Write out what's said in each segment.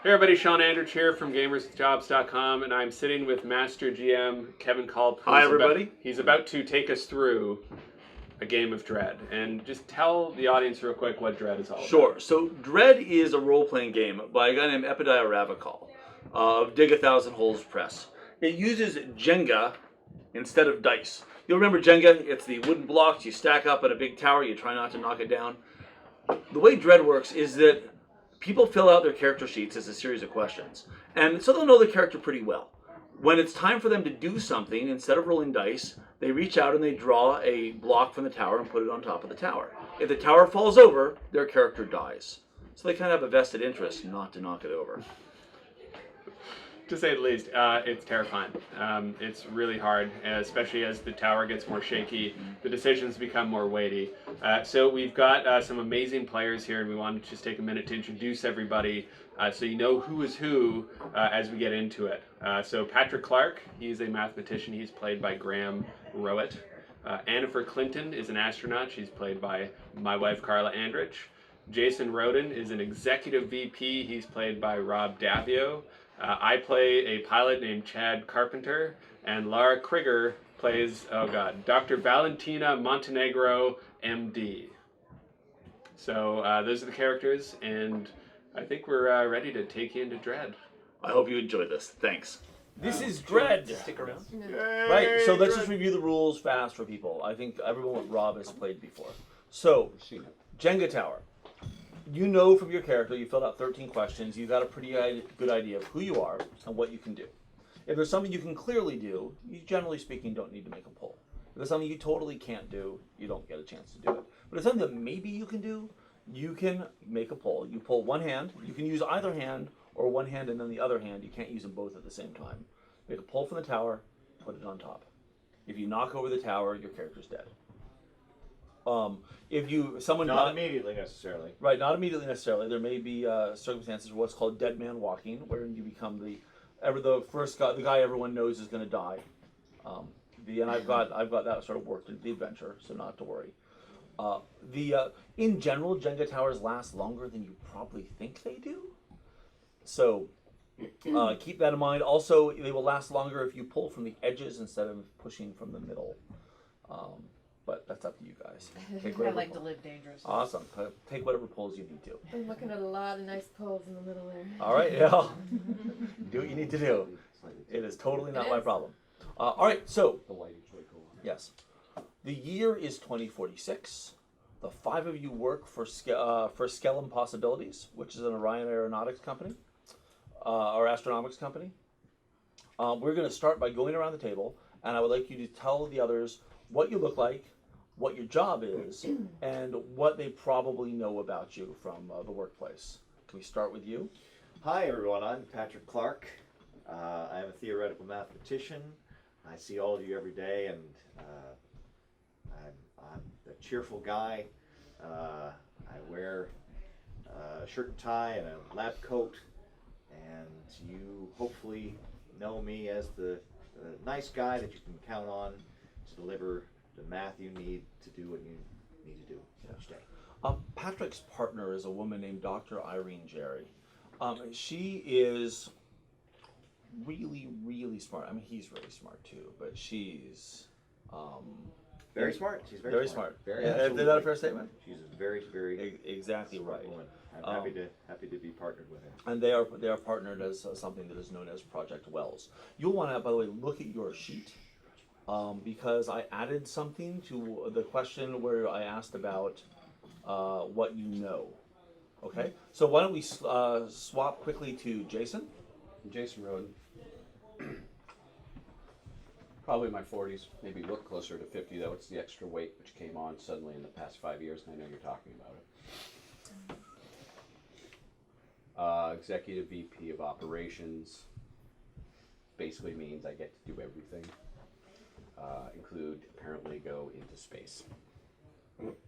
Hey everybody, Shawn Andrich here from GamersJobs.com, and I'm sitting with Master GM Kevin Kulp. Hi everybody. He's about to take us through a game of Dread. And just tell the audience real quick what Dread is all about. Sure. So Dread is a role-playing game by a guy named Epidiah Ravachol of Dig 1,000 Holes Press. It uses Jenga instead of dice. You'll remember Jenga, it's the wooden blocks you stack up at a big tower, you try not to knock it down. The way Dread works is that people fill out their character sheets as a series of questions, and so they'll know the character pretty well. When it's time for them to do something, instead of rolling dice, they reach out and they draw a block from the tower and put it on top of the tower. If the tower falls over, their character dies. So they kind of have a vested interest not to knock it over. To say the least, it's terrifying. It's really hard, especially as the tower gets more shaky, the decisions become more weighty. So we've got some amazing players here, and we want to just take a minute to introduce everybody so you know who is who as we get into it. So Patrick Clark, he's a mathematician. He's played by Graham Rowat. Annifer Clinton is an astronaut. She's played by my wife, Karla Andrich. Jason Roden is an executive VP. He's played by Rob Daviau. I play a pilot named Chad Carpenter, and Lara Crigger plays, Dr. Valentina Montenegro, MD. So those are the characters, and I think we're ready to take you into Dread. I hope you enjoy this. Thanks. This is Dread. Stick around. Right, so let's just review the rules fast for people. I think everyone with Rob has played before. So, Jenga Tower. You know from your character, you filled out 13 questions, you've got a pretty good idea of who you are and what you can do. If there's something you can clearly do, you generally speaking don't need to make a poll. If there's something you totally can't do, you don't get a chance to do it. But if it's something that maybe you can do, you can make a poll. You pull one hand, you can use either hand, or one hand and then the other hand. You can't use them both at the same time. Make a pull from the tower, put it on top. If you knock over the tower, your character's dead. Not immediately necessarily. Right, not immediately necessarily. There may be circumstances where what's called dead man walking, where you become the guy everyone knows is going to die. And I've got that sort of worked into the adventure, so not to worry. In general, Jenga towers last longer than you probably think they do. So keep that in mind. Also, they will last longer if you pull from the edges instead of pushing from the middle. But that's up to you guys. I like to live dangerous. Awesome. Take whatever pulls you need to. I'm looking at a lot of nice pulls in the middle there. All right, yeah. Do what you need to do. It is totally not my problem. All right, so, yes. The year is 2046. The 5 of you work for Skellum Possibilities, which is an Orion Aeronautics company, or astronomics company. We're going to start by going around the table, and I would like you to tell the others what you look like, what your job is, and what they probably know about you from the workplace. Can we start with you? Hi everyone, I'm Patrick Clark. I'm a theoretical mathematician. I see all of you every day, and I'm a cheerful guy. I wear a shirt and tie and a lab coat, and you hopefully know me as the nice guy that you can count on to deliver the math you need to do what you need to do each day. Patrick's partner is a woman named Dr. Irene Jerry. She is really, really smart. I mean, he's really smart too, but she's very smart. She's very smart. Very, is that a fair statement? She's a very exactly smart right. woman. I'm happy to be partnered with her. And they are partnered as something that is known as Project Wells. You'll want to, by the way, look at your sheet. Because I added something to the question where I asked about what you know. Okay, so why don't we swap quickly to Jason? Jason Roden. Probably in my 40s, maybe look closer to 50 though. It's the extra weight which came on suddenly in the past 5 years, and I know you're talking about it. Executive VP of Operations basically means I get to do everything. Include apparently go into space.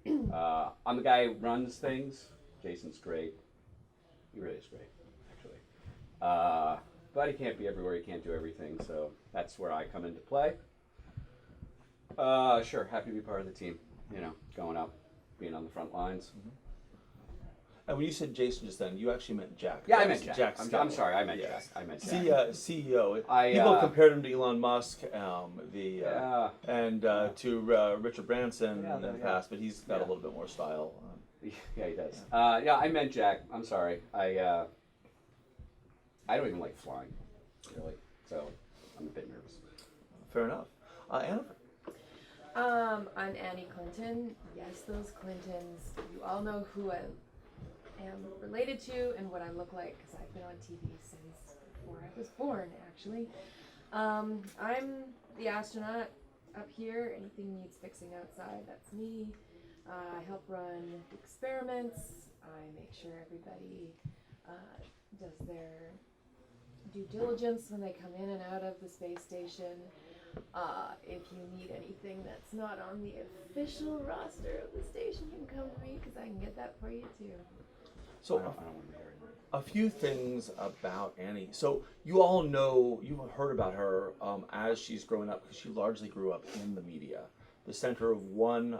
I'm the guy who runs things. Jason's great. He really is great, actually. But he can't be everywhere. He can't do everything. So that's where I come into play. Sure, happy to be part of the team. You know, going up, being on the front lines. And when you said Jason just then, you actually meant Jack. Yeah, I That meant was Jack. Jack I'm Skellington. sorry, I meant Yes. Jack. I meant Jack. CEO. I, People compared him to Elon Musk, Yeah. and to Richard Branson Yeah, in the yeah. past, but he's got a Yeah. little bit more style. Yeah, he does. Yeah, I meant Jack. I'm sorry. I don't even like flying, really. So I'm a bit nervous. Fair enough. Anna? I'm Annie Clinton. Yes, those Clintons. You all know who I am related to and what I look like because I've been on TV since before I was born, actually. I'm the astronaut up here. Anything needs fixing outside, that's me. I help run experiments. I make sure everybody does their due diligence when they come in and out of the space station. If you need anything that's not on the official roster of the station, you can come to me because I can get that for you too. So I don't want to be hearing that. a few things about Annie. So you all know, you've heard about her as she's growing up because she largely grew up in the media, the center of one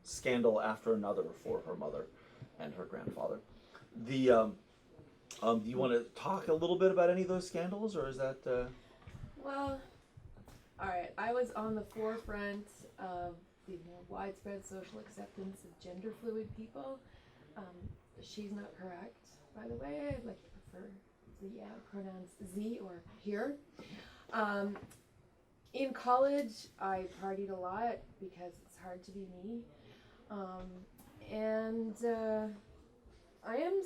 scandal after another for her mother and her grandfather. Do you want to talk a little bit about any of those scandals, or is that? Well, all right. I was on the forefront of the widespread social acceptance of gender fluid people. She's not correct, by the way. I'd like to prefer the pronouns Z or here. In college, I partied a lot because it's hard to be me. I am,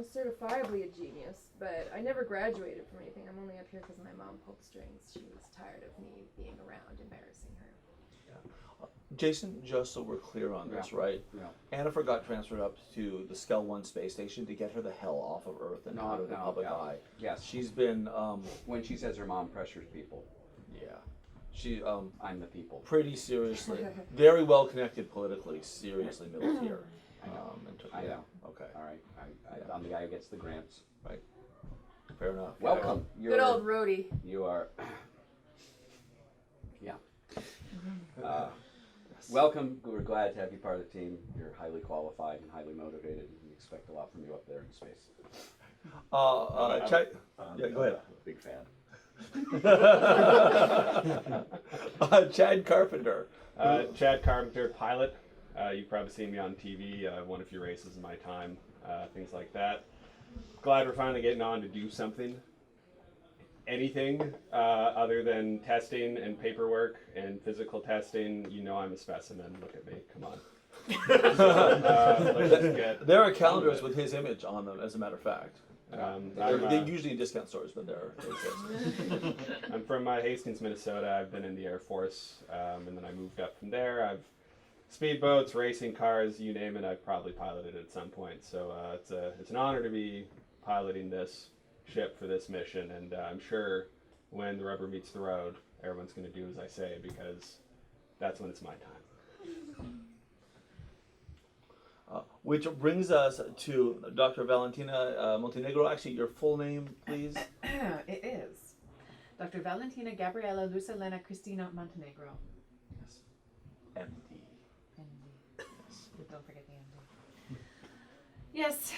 certifiably a genius, but I never graduated from anything. I'm only up here because my mom pulled strings. She was tired of me being around, embarrassing her. Jason, just so we're clear on this, right? Yeah. Annifer got transferred up to the Skell 1 space station to get her the hell off of Earth and out of the public eye. Yes. She's been, When she says her mom pressures people, she, I'm the people. pretty seriously, very well connected politically, seriously middle tier. I know. Okay, All right. I'm the guy who gets the grants. fair enough. Welcome. Good old roadie. You are. Yeah. Welcome. We're glad to have you part of the team. You're highly qualified and highly motivated. We expect a lot from you up there in space. Chad, yeah, go ahead. I'm a big fan. Chad Carpenter. Chad Carpenter, pilot. You've probably seen me on TV, won a few races in my time, things like that. Glad we're finally getting on to do something. Anything other than testing and paperwork and physical testing, I'm a specimen. Look at me, come on. Let's just get There are calendars with his image on them, as a matter of fact. They're I'm usually in discount stores, but they exist. I'm from Hastings, Minnesota. I've been in the Air Force, and then I moved up from there. I've speedboats, racing cars, you name it. I've probably piloted at some point. So it's an honor to be piloting this ship for this mission, and I'm sure when the rubber meets the road, everyone's going to do as I say because that's when it's my time. Which brings us to Dr. Valentina Montenegro. Actually, your full name, please. It is Dr. Valentina Gabriela Lucelena Cristina Montenegro. Yes. MD. Don't forget the MD. Yes,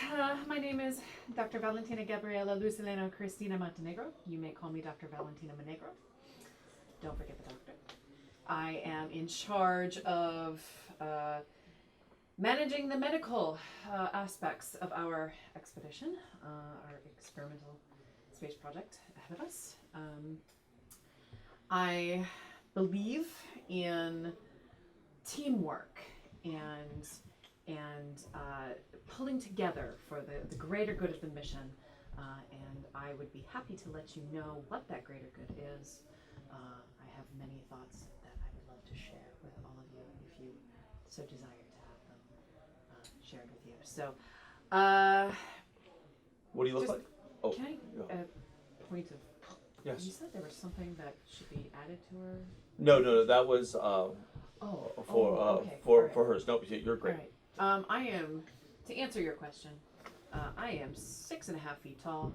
my name is Dr. Valentina Gabriela Lucelena Cristina Montenegro. You may call me Dr. Valentina Montenegro. Don't forget the doctor. I am in charge of managing the medical aspects of our expedition, our experimental space project ahead of us. I believe in teamwork and pulling together for the greater good of the mission, and I would be happy to let you know what that greater good is. I have many thoughts that I would love to share with all of you if you so desire to have them shared with you. So, What do you look Just- like? Oh, can I yeah. point of? You Yes. said there was something that should be added to her. No, that was Oh, okay. for All right. hers. No, you're great. All right. I am, to answer your question, I am 6.5 feet tall.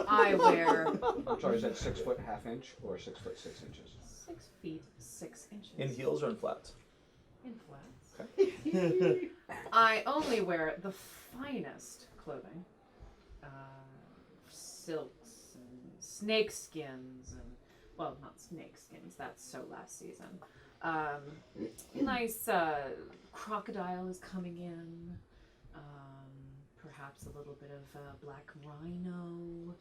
I wear I'm sorry, is that 6 foot half inch or 6 foot 6 inches? 6 feet 6 inches. In heels or in flats? In flats. Okay. I only wear the finest clothing. Silks and snake skins and, well, not snake skins, that's so last season. Nice crocodile is coming in. Perhaps a little bit of black rhino.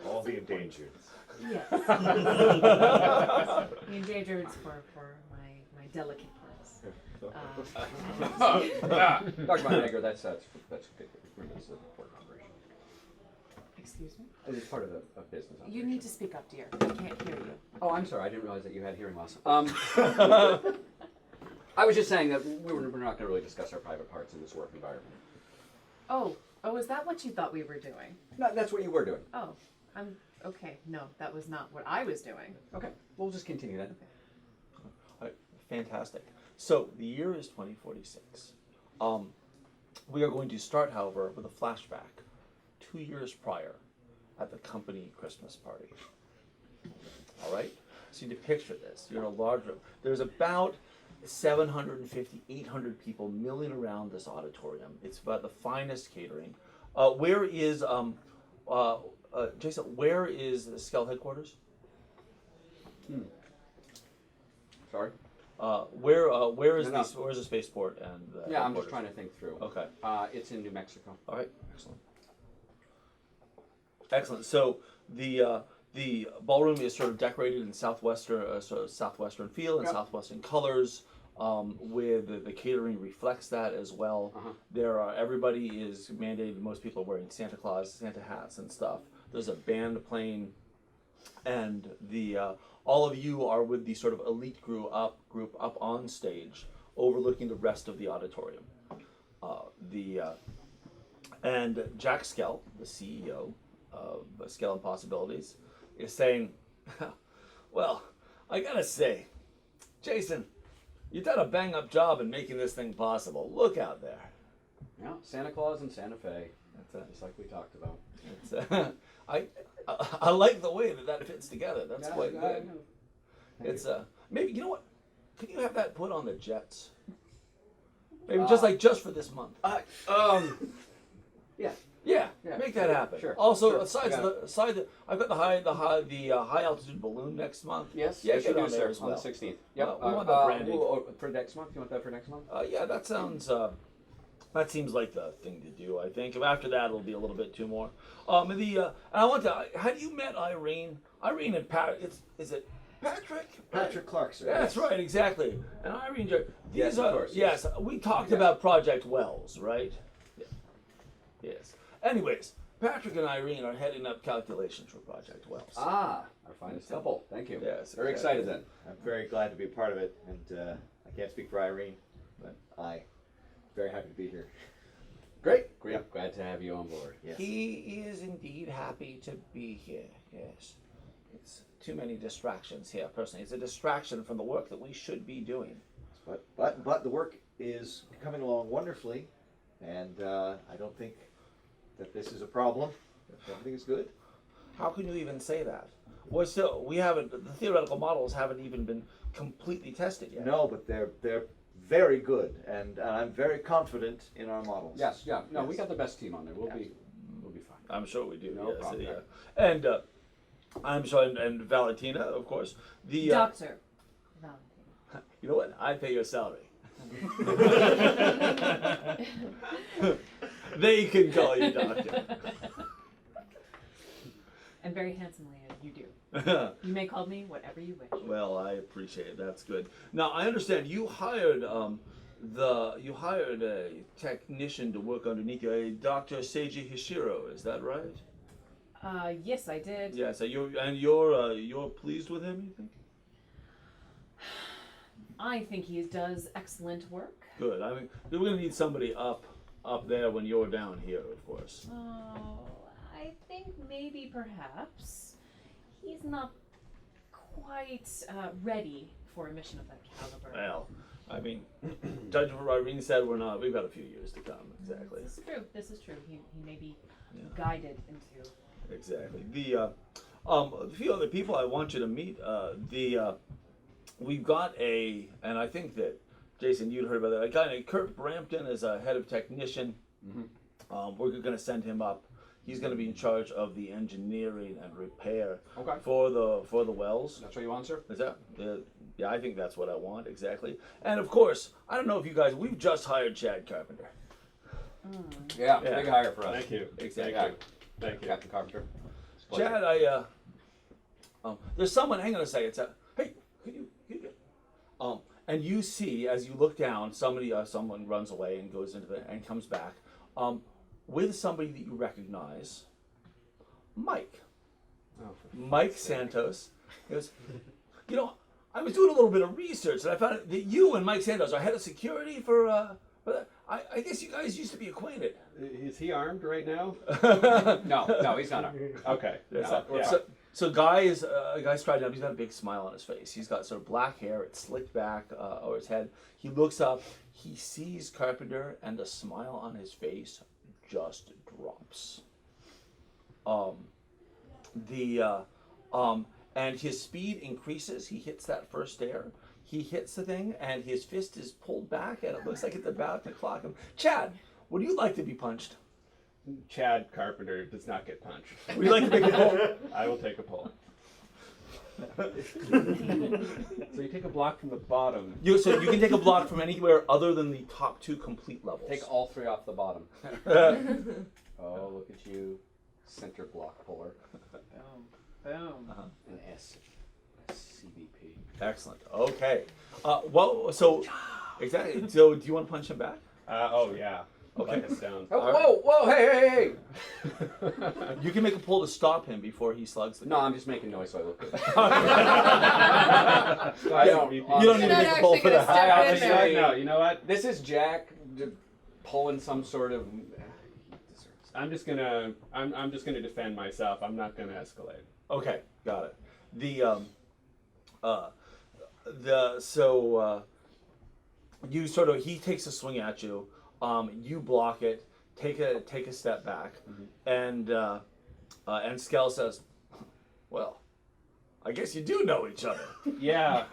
All the endangered. Yes. The endangered for my delicate parts. Dr. Montenegro, that's good. That's an important operation. Excuse me? It's part of a business operation. You need to speak up, dear. I can't hear you. Oh, I'm sorry. I didn't realize that you had hearing loss. I was just saying that we're not going to really discuss our private parts in this work environment. Oh, is that what you thought we were doing? No, that's what you were doing. Oh, I'm okay. No, that was not what I was doing. Okay, we'll just continue then. Fantastic. So the year is 2046. We are going to start, however, with a flashback 2 years prior at the company Christmas party. All right? So you need to picture this. You're in a large room. There's about 750, 800 people milling around this auditorium. It's about the finest catering. Where is, Jason, where is the Skell headquarters? Sorry? Where's No. the spaceport and the Yeah, I'm just headquarters? trying to think through. Okay. It's in New Mexico. All right. Excellent. Excellent. So the ballroom is sort of decorated in southwestern feel and Yep. southwestern colors. With the catering reflects that as well. Uh-huh. Everybody is mandated. Most people are wearing Santa Claus, Santa hats and stuff. There's a band playing, and all of you are with the sort of elite group up on stage, overlooking the rest of the auditorium. And Jack Skell, the CEO of Skell Impossibilities, is saying, "Well, I gotta say, Jason, you've done a bang-up job in making this thing possible. Look out there." Yeah, Santa Claus and Santa Fe. That's Just like we talked about. it's, I like the way that fits together. That's Yeah, quite I good. know. It's maybe, you know what? Could you have that put on the Jets? Maybe just for this month. Yeah. Yeah, make that happen. Sure. Also, Sure. I've got the high altitude balloon next month. Yes. Yeah, yes, get you on do, there sir, as on well. the 16th. Yep. We want that branded. For next month. You want that for next month? Yeah, that sounds. That seems like the thing to do. I think. After that, it'll be a little bit too more. And I want to. Have you met Irene? Irene and Pat. Is it Patrick? Patrick Clark, sir. That's right, exactly. And Irene. Yes, of course, Yes, we talked about Project Wells, right? Yeah. Yes. Anyways, Patrick and Irene are heading up calculations for Project Wells. Our finest couple. Thank you. Yes, Very exactly. excited then. I'm very glad to be a part of it, and I can't speak for Irene, but I'm very happy to be here. Great. Glad to have you on board. Yes. He is indeed happy to be here, yes. It's too many distractions here, personally. It's a distraction from the work that we should be doing. But the work is coming along wonderfully, and I don't think that this is a problem. Everything is good. How can you even say that? Well, still, the theoretical models haven't even been completely tested yet. No, but they're very good, and I'm very confident in our models. Yes. Yeah. No, we Yes. got the best team on there. We'll be fine. I'm sure we do. No yes, problem. And I'm sure, and Valentina, of course. Doctor Valentina. You know what? I pay your salary. They can call you doctor. And very handsomely, you do. You may call me whatever you wish. Well, I appreciate it. That's good. Now, I understand you hired a technician to work underneath you, a Dr. Seiji Hishiro. Is that right? Yes, I did. Yeah. So you're pleased with him? You think? I think he does excellent work. Good. I mean, we're gonna need somebody up there when you're down here, of course. Oh, I think maybe perhaps he's not quite ready for a mission of that caliber. Well, I mean, judging from what Irene said, we've got a few years to come. Exactly. This is true. He may be Yeah. guided into. Exactly. A few other people I want you to meet. we've got and I think that Jason, you'd heard about that. A guy named Kurt Brampton is a head of technician. We're going to send him up. He's going to be in charge of the engineering and repair for the wells. That's what you want, sir? Is that? Yeah, I think that's what I want exactly. And of course, I don't know if you guys. We've just hired Chad Carpenter. Yeah, Yeah. big hire for us. Thank you. Exactly. Thank you. Captain Carpenter. Chad, there's someone. Hang on a second. Hey, could you get? And you see as you look down, someone runs away and goes into and comes back, with somebody that you recognize, Mike. Oh, Mike Santos. He goes, I was doing a little bit of research and I found that you and Mike Santos are head of security for I guess you guys used to be acquainted. Is he armed right now? No, he's not armed. Okay. No, yeah. So Guy's striding up. He's got a big smile on his face. He's got sort of black hair. It's slicked back over his head. He looks up. He sees Carpenter, and the smile on his face just drops. And his speed increases. He hits that first stair. He hits the thing, and his fist is pulled back, and it looks like it's about to clock him. Chad, would you like to be punched? Chad Carpenter does not get punched. Would you like to make a pull? I will take a pull. So you take a block from the bottom. So you can take a block from anywhere other than the top 2 complete levels. Take all 3 off the bottom. Oh, look at you. Center block puller. Boom. An S. CBP. Excellent. Okay. Exactly. So do you want to punch him back? Oh yeah. Okay. Like a stone. Oh, whoa, hey. You can make a pull to stop him before he slugs the No, I'm just making noise so I look good. I don't. You don't need to You're make not a pull actually for gonna that. step in Obviously, there. No, you know what? This is Jack pulling some sort of. I'm just gonna defend myself. I'm not gonna escalate. Okay, got it. He takes a swing at you. You block it. Take a step back, and Skell says, "Well, I guess you do know each other." Yeah,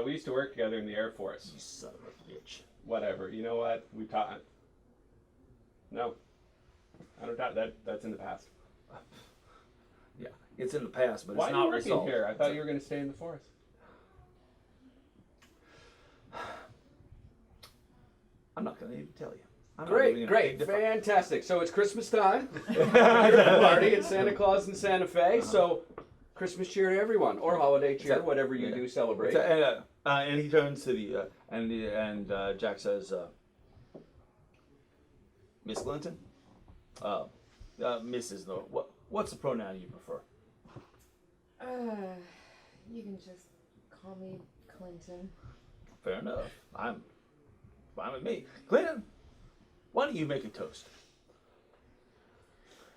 we used to work together in the Air Force. You son of a bitch. Whatever. You know what? We taught. No, I don't doubt that. That's in the past. Yeah, it's in the past, but Why it's are you not working resolved. here? I thought you were going to stay in the forest. I'm not going to even tell you. I'm not even Great, gonna dig fantastic. So it's Christmas time. You're at the party. It's Santa Claus in Santa Fe. So Christmas cheer to everyone, or holiday cheer, Exactly. whatever you do celebrate. And he turns to the and Jack says, "Miss Clinton, Mrs. No, what's the pronoun you prefer?" You can just call me Clinton. Fair enough. I'm fine with me. Clinton, why don't you make a toast?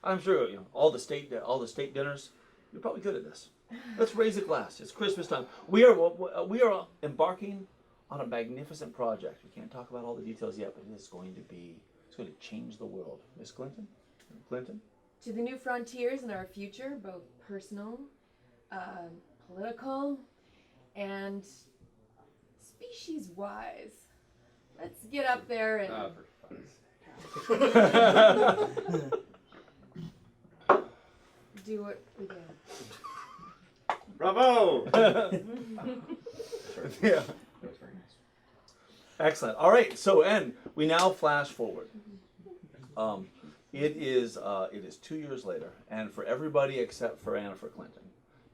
I'm sure all the state dinners. You're probably good at this. Let's raise a glass. It's Christmas time. We are embarking on a magnificent project. We can't talk about all the details yet, but it's going to change the world. Miss Clinton? To the new frontiers in our future, both personal, political, and species-wise. Let's get up there and For fuck's sake. do what we do. Bravo! Yeah. Excellent. All right. So, we now flash forward. It is 2 years later, and for everybody except for Annifer Clinton,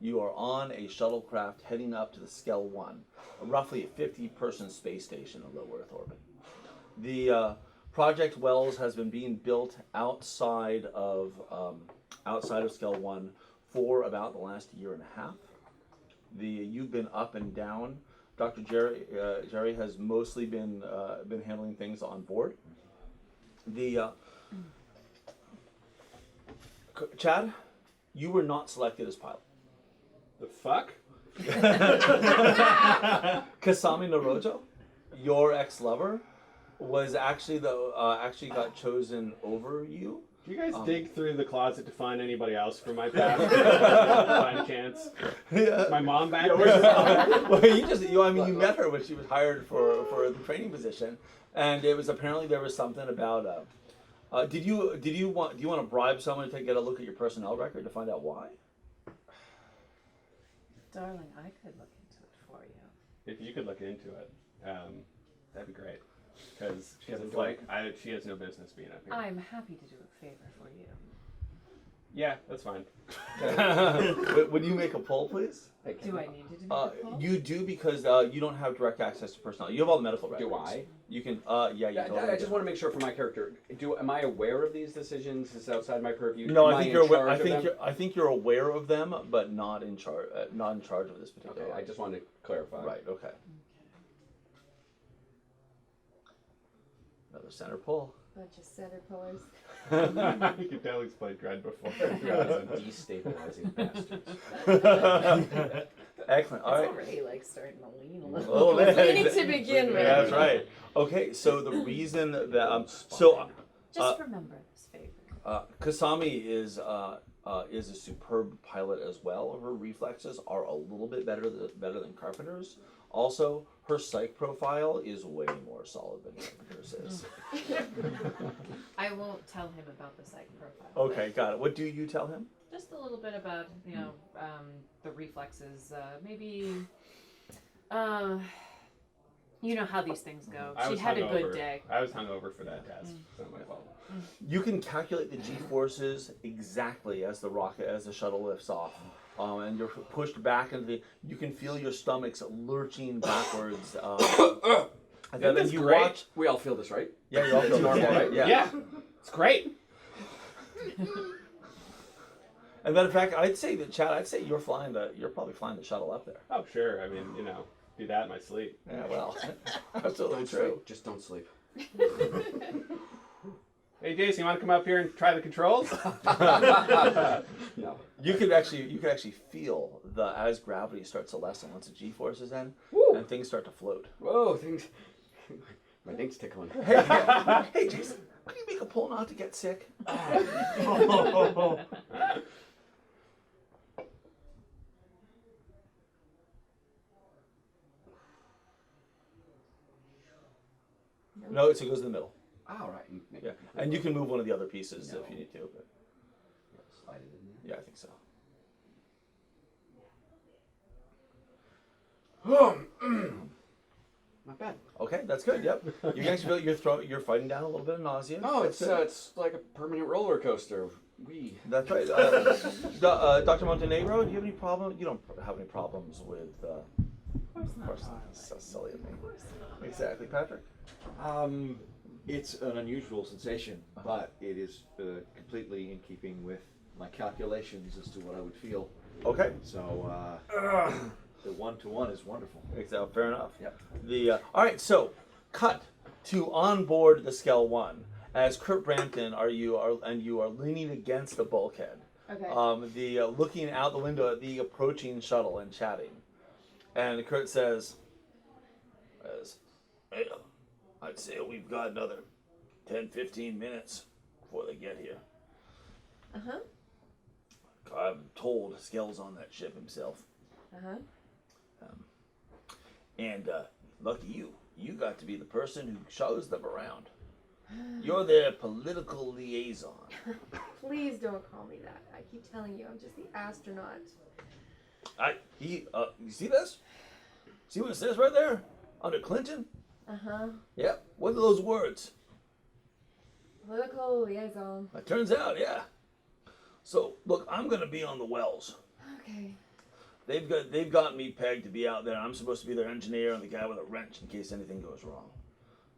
you are on a shuttlecraft heading up to the Skell 1, roughly a 50-person space station in low Earth orbit. The Project Wells has been being built outside of Skell 1 for about the last year and a half. You've been up and down. Dr. Jerry has mostly been handling things on board. Chad, you were not selected as pilot. The fuck? Kasami Narojo, your ex-lover, was actually got chosen over you. Do you guys dig through the closet to find anybody else from my past? Find a chance. Yeah. My mom back Yeah, there. well, you met her when she was hired for the training position, and it was apparently there was something about. Do you want to bribe someone to get a look at your personnel record to find out why? Darling, I could look into it for you. If you could look into it, that'd be great. Because she Does it she has no business being up here. I'm happy to do a favor for you. Yeah, that's fine. Would you make a poll, please? Do I need to do a poll? You do because you don't have direct access to personnel. You have all the medical records. Do I? You can. Yeah, you I totally just do. want to make sure for my character. Am I aware of these decisions? Is it outside my purview? No, Am I think in you're aware. charge I of think them? I think you're aware of them, but not in charge. Not in charge of this particular. Okay, I just wanted to clarify. Right. Okay. Another center pull. Bunch of center pullers. You can tell he's played Dread before. Destabilizing bastards. Excellent. All It's right. already like starting to lean a little. Oh, man. Leaning to begin with. That's right. Okay, so the reason that Just remember this favor. Kasami is a superb pilot as well. Her reflexes are a little bit better than Carpenter's. Also, her psych profile is way more solid than Carpenter's is. I won't tell him about the psych profile. Okay, got it. What do you tell him? Just a little bit about, the reflexes. Maybe, you know how these things go. I She was had a good hungover. day. I was hungover for that test. It's not my fault. You can calculate the G-forces exactly as the shuttle lifts off. And you're pushed back into the. You can feel your stomachs lurching backwards. And then Isn't you this great? watch. We all feel this, right? Yeah, you all feel normal, right? Yeah, it's great. And then, in fact, I'd say that Chad. I'd say you're probably flying the shuttle up there. Oh, sure. I mean, do that in my sleep. Yeah, well, absolutely Don't true. sleep. Just don't sleep. Hey, Jason, you want to come up here and try the controls? No. You could actually feel as gravity starts to lessen once the G-forces in, Woo. and things start to float. Whoa, things. My dick's tickling. Hey, Jason, could you make a pull not to get sick? No, so it goes in the middle. All right. Yeah, and you can move one of the other pieces if you need to. But Slide it in there. yeah, I think so. Not bad. Okay, that's good. Yep, you can actually feel you're fighting down a little bit of nausea. Oh, That's it's good. it's like a permanent roller coaster. That's right. Dr. Montenegro, do you have any problem? You don't have any problems with. Of course not. So silly of me. Exactly, Patrick. It's an unusual sensation, but it is completely in keeping with my calculations as to what I would feel. Okay. So the 1-to-1 is wonderful. Exactly. Fair enough. Yep. All right. So, cut to on board the Skell 1 as Kurt Brampton you are leaning against the bulkhead. Okay. Looking out the window at the approaching shuttle and chatting, and Kurt says, "Well, I'd say we've got another 10-15 minutes before they get here. Uh-huh. I'm told Skell's on that ship himself. Uh-huh. And lucky you got to be the person who shows them around. You're their political liaison." Please don't call me that. I keep telling you, I'm just the astronaut. You see this? See what it says right there? Under Clinton? Uh-huh. Yep. What are those words? Political liaison. It turns out, yeah. So, look, I'm going to be on the wells. Okay. They've got me pegged to be out there. I'm supposed to be their engineer and the guy with a wrench in case anything goes wrong.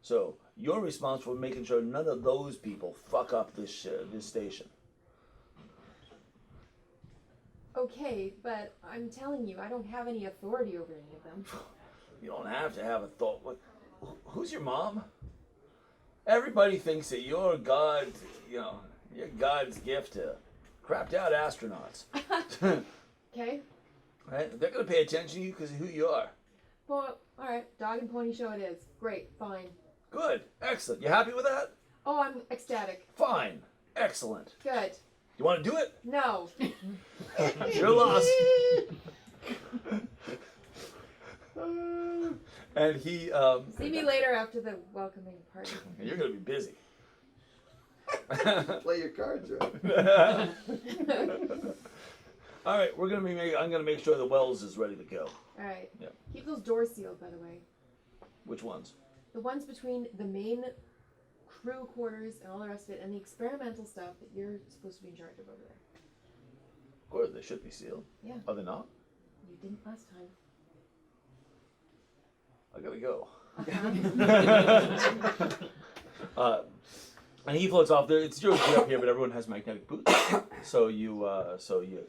So, you're responsible for making sure none of those people fuck up this station. Okay, but I'm telling you, I don't have any authority over any of them. You don't have to have a thought. Who's your mom? Everybody thinks that you're God, you're God's gift to crapped out astronauts. Okay? Right? They're going to pay attention to you because of who you are. Well, alright, dog and pony show it is. Great, fine. Good. Excellent. You happy with that? Oh, I'm ecstatic. Fine. Excellent. Good. You want to do it? No. Your loss. And he. See me later after the welcoming party. You're gonna be busy. Play your cards right. All right, we're gonna I'm gonna make sure the Wells is ready to go. All right. Yeah. Keep those doors sealed, by the way. Which ones? The ones between the main crew quarters and all the rest of it, and the experimental stuff that you're supposed to be in charge of over there. Of course, they should be sealed. Yeah. Are they not? You didn't last time. I gotta go. And he floats off there. It's your up here, but everyone has magnetic boots. So you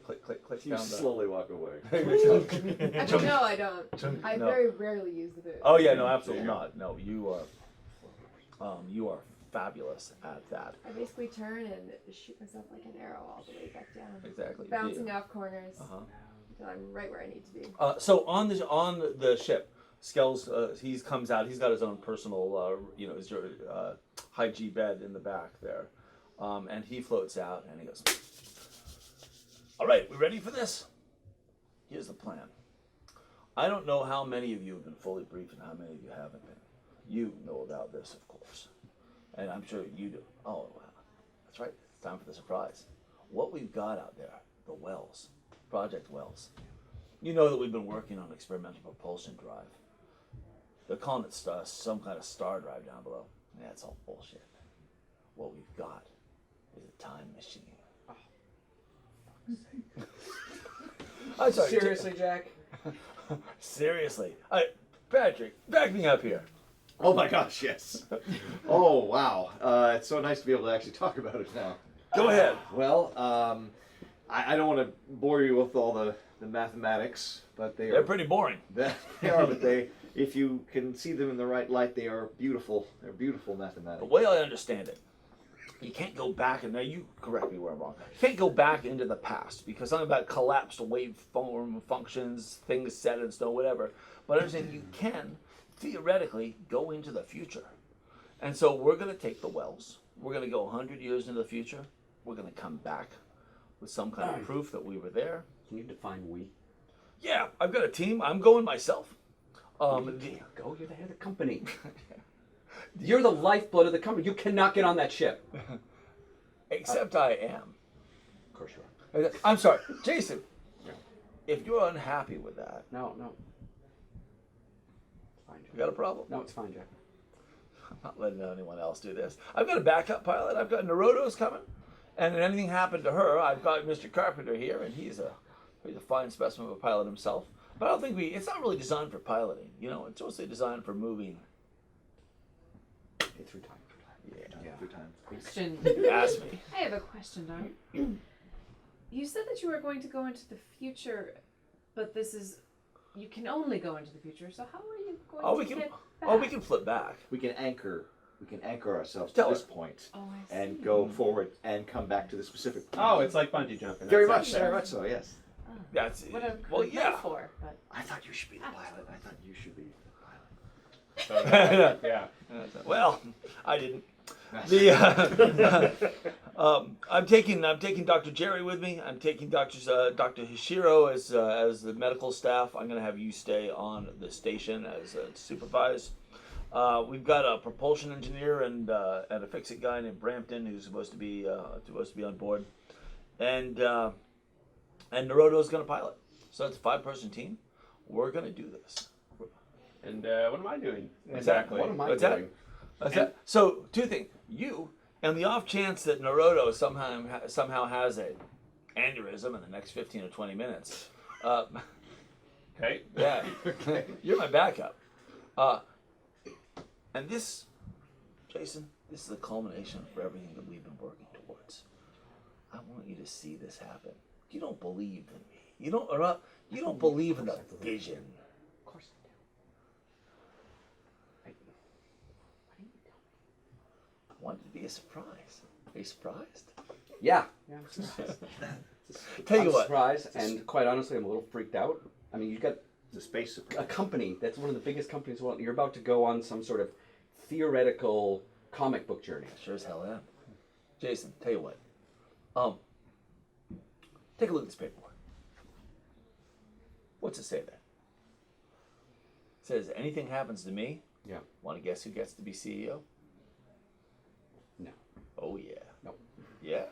click You down. slowly walk away. Actually, no, I don't. I No. very rarely use the boot. Oh yeah, no, absolutely not. No, you are fabulous at that. I basically turn and shoot myself like an arrow all the way back down. Exactly. Bouncing off corners Uh-huh. until I'm right where I need to be. So on the ship, Skell's he comes out. He's got his own personal, his high G bed in the back there, and he floats out and he goes, "All right, we ready for this? Here's the plan. I don't know how many of you have been fully briefed and how many of you haven't been. You know about this, of course, and I'm sure you do. Oh, wow, that's right. It's time for the surprise. What we've got out there, the Wells, Project Wells. You know that we've been working on experimental propulsion drive. They're calling it some kind of star drive down below. Yeah, it's all bullshit. What we've got is a time machine." I'm sorry. Seriously, Jack? Seriously. Patrick, back me up here. Oh my gosh, yes. Oh wow, it's so nice to be able to actually talk about it now. Go ahead. Well, I don't want to bore you with all the mathematics, but They're pretty boring. they are, but if you can see them in the right light, they are beautiful. They're beautiful mathematics. The way I understand it, you can't go back, and now you correct me where I'm wrong. You can't go back into the past because something about collapsed waveform functions, things set in stone, whatever. But I'm saying you can theoretically go into the future. And so we're going to take the Wells. We're going to go 100 years into the future. We're going to come back with some kind of proof that we were there. Can you define we? Yeah, I've got a team. I'm going myself. You can't go. You're the head of the company. You're the lifeblood of the company. You cannot get on that ship. Except I am. Of course you are. I'm sorry, Jason. Yeah. If you're unhappy with that, No. It's fine, Jack. you got a problem. No, it's fine, Jack. I'm not letting anyone else do this. I've got a backup pilot. I've got Naruto's coming, and if anything happened to her, I've got Mr. Carpenter here, and he's a fine specimen of a pilot himself. But I don't think it's not really designed for piloting. It's mostly designed for moving. Through time. Through time. Question. Ask me. I have a question, Doc. You said that you were going to go into the future, but you can only go into the future. So how are you going to get back? We can flip back. We can anchor ourselves Tell to this her. point Oh, I see. and go forward and come back to the specific point. Oh, it's like bungee jumping. very That's much so. Yes. Oh, That's what a well, good yeah. metaphor, but I thought you should be the pilot. I thought you should be the pilot. it. So, yeah. Well, I didn't. I'm taking Dr. Jerry with me. I'm taking Dr. Hishiro as the medical staff. I'm going to have you stay on the station as supervise. We've got a propulsion engineer and a fix-it guy named Brampton who's supposed to be on board, and Naruto's going to pilot. So it's a 5-person team. We're going to do this. And what am I doing? Exactly. What am I What's that? doing? So, two things. You, and the off chance that Naruto somehow has an aneurysm in the next 15 or 20 minutes. Okay. Yeah. You're my backup. And this, Jason, this is the culmination for everything that we've been working towards. I want you to see this happen. You don't believe in me. You don't believe in the vision. Of course I do. Why didn't you tell me? I want it to be a surprise. Are you surprised? Yeah. I'm surprised. Tell you I'm what. surprised, and quite honestly, I'm a little freaked out. I mean, you got The space a supreme. company that's one of the biggest companies in the world. You're about to go on some sort of theoretical comic book journey. Sure as hell am. Jason, tell you what. Take a look at this paperwork. What's it say there? It says, anything happens to me, Yeah. want to guess who gets to be CEO? No. Oh, yeah. Nope. Yeah?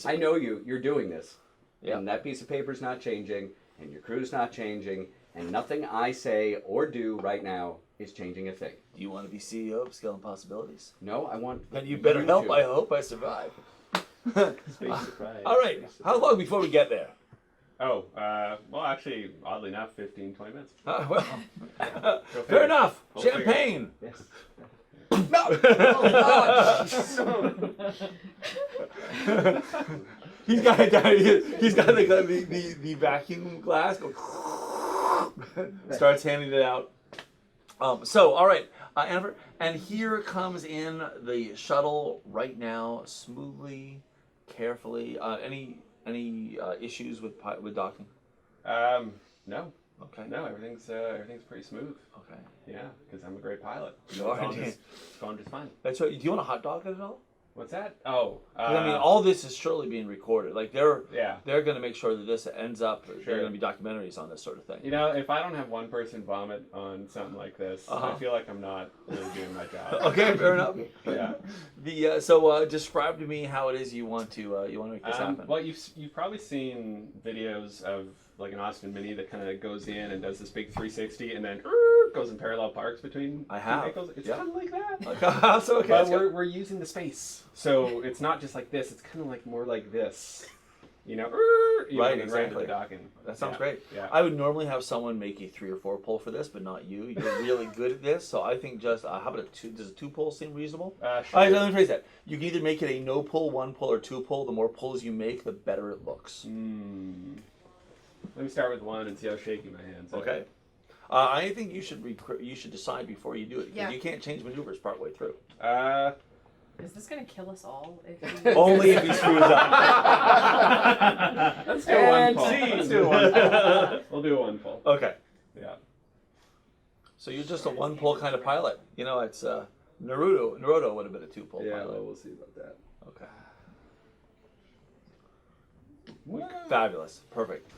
I know you're doing this. Yeah. And that piece of paper's not changing, and your crew's not changing, and nothing I say or do right now is changing a thing. Do you want to be CEO of Scale and Possibilities? No, I want. Then you better help. to. I hope I survive. Space surprise. All right. How long before we get there? Oh, well, actually, oddly enough, 15, 20 minutes. Well, Go fair figure. enough. Go figure. Champagne. Yes. He's got the vacuum glass. Starts handing it out. So, all right, Amber, and here comes in the shuttle right now, smoothly, carefully. Any issues with docking? No, Okay. no, everything's pretty smooth. Okay. Yeah, because I'm a great pilot. You are, It's going just fine. That's right. Do you want a hot dog at all? What's that? Oh, 'Cause, I mean, all this is surely being recorded. Like they're yeah. going to make sure that this ends up. Sure. There are going to be documentaries on this sort of thing. You know, if I don't have one person vomit on something like this, Uh-huh. I feel like I'm not really doing my job. Okay, fair enough. Yeah. So describe to me how it is you want to make this happen. Well, you've probably seen videos of like an Austin Mini that kind of goes in and does this big 360 and then goes in parallel parks between I two have. vehicles. It's Yeah. kind of like that. Okay, so okay. But that's good. we're using the space, so it's not just like this. It's kind of like more like this, you know, Right, and exactly. right into the docking. That sounds Yeah, great. Yeah. I would normally have someone make a 3 or 4 pull for this, but not you. You're really good at this, so I think just how about a 2? Does a 2 pull seem reasonable? Sure. Let me phrase that. You can either make it a no pull, 1 pull, or 2 pull. The more pulls you make, the better it looks. Let me start with 1 and see how shaky my hands are. Okay. I think you should decide before you do it, because Yeah. you can't change maneuvers partway through. Is this gonna kill us all? If Only if he screws up. Let's do one And pull. scene. Let's do one pull. We'll do 1 pull. Okay. Yeah. So you're just a 1 pull kind of pilot. You know, it's Naruto would have been a 2 pull Yeah, pilot. well, we'll see about that. Okay. Fabulous. Perfect.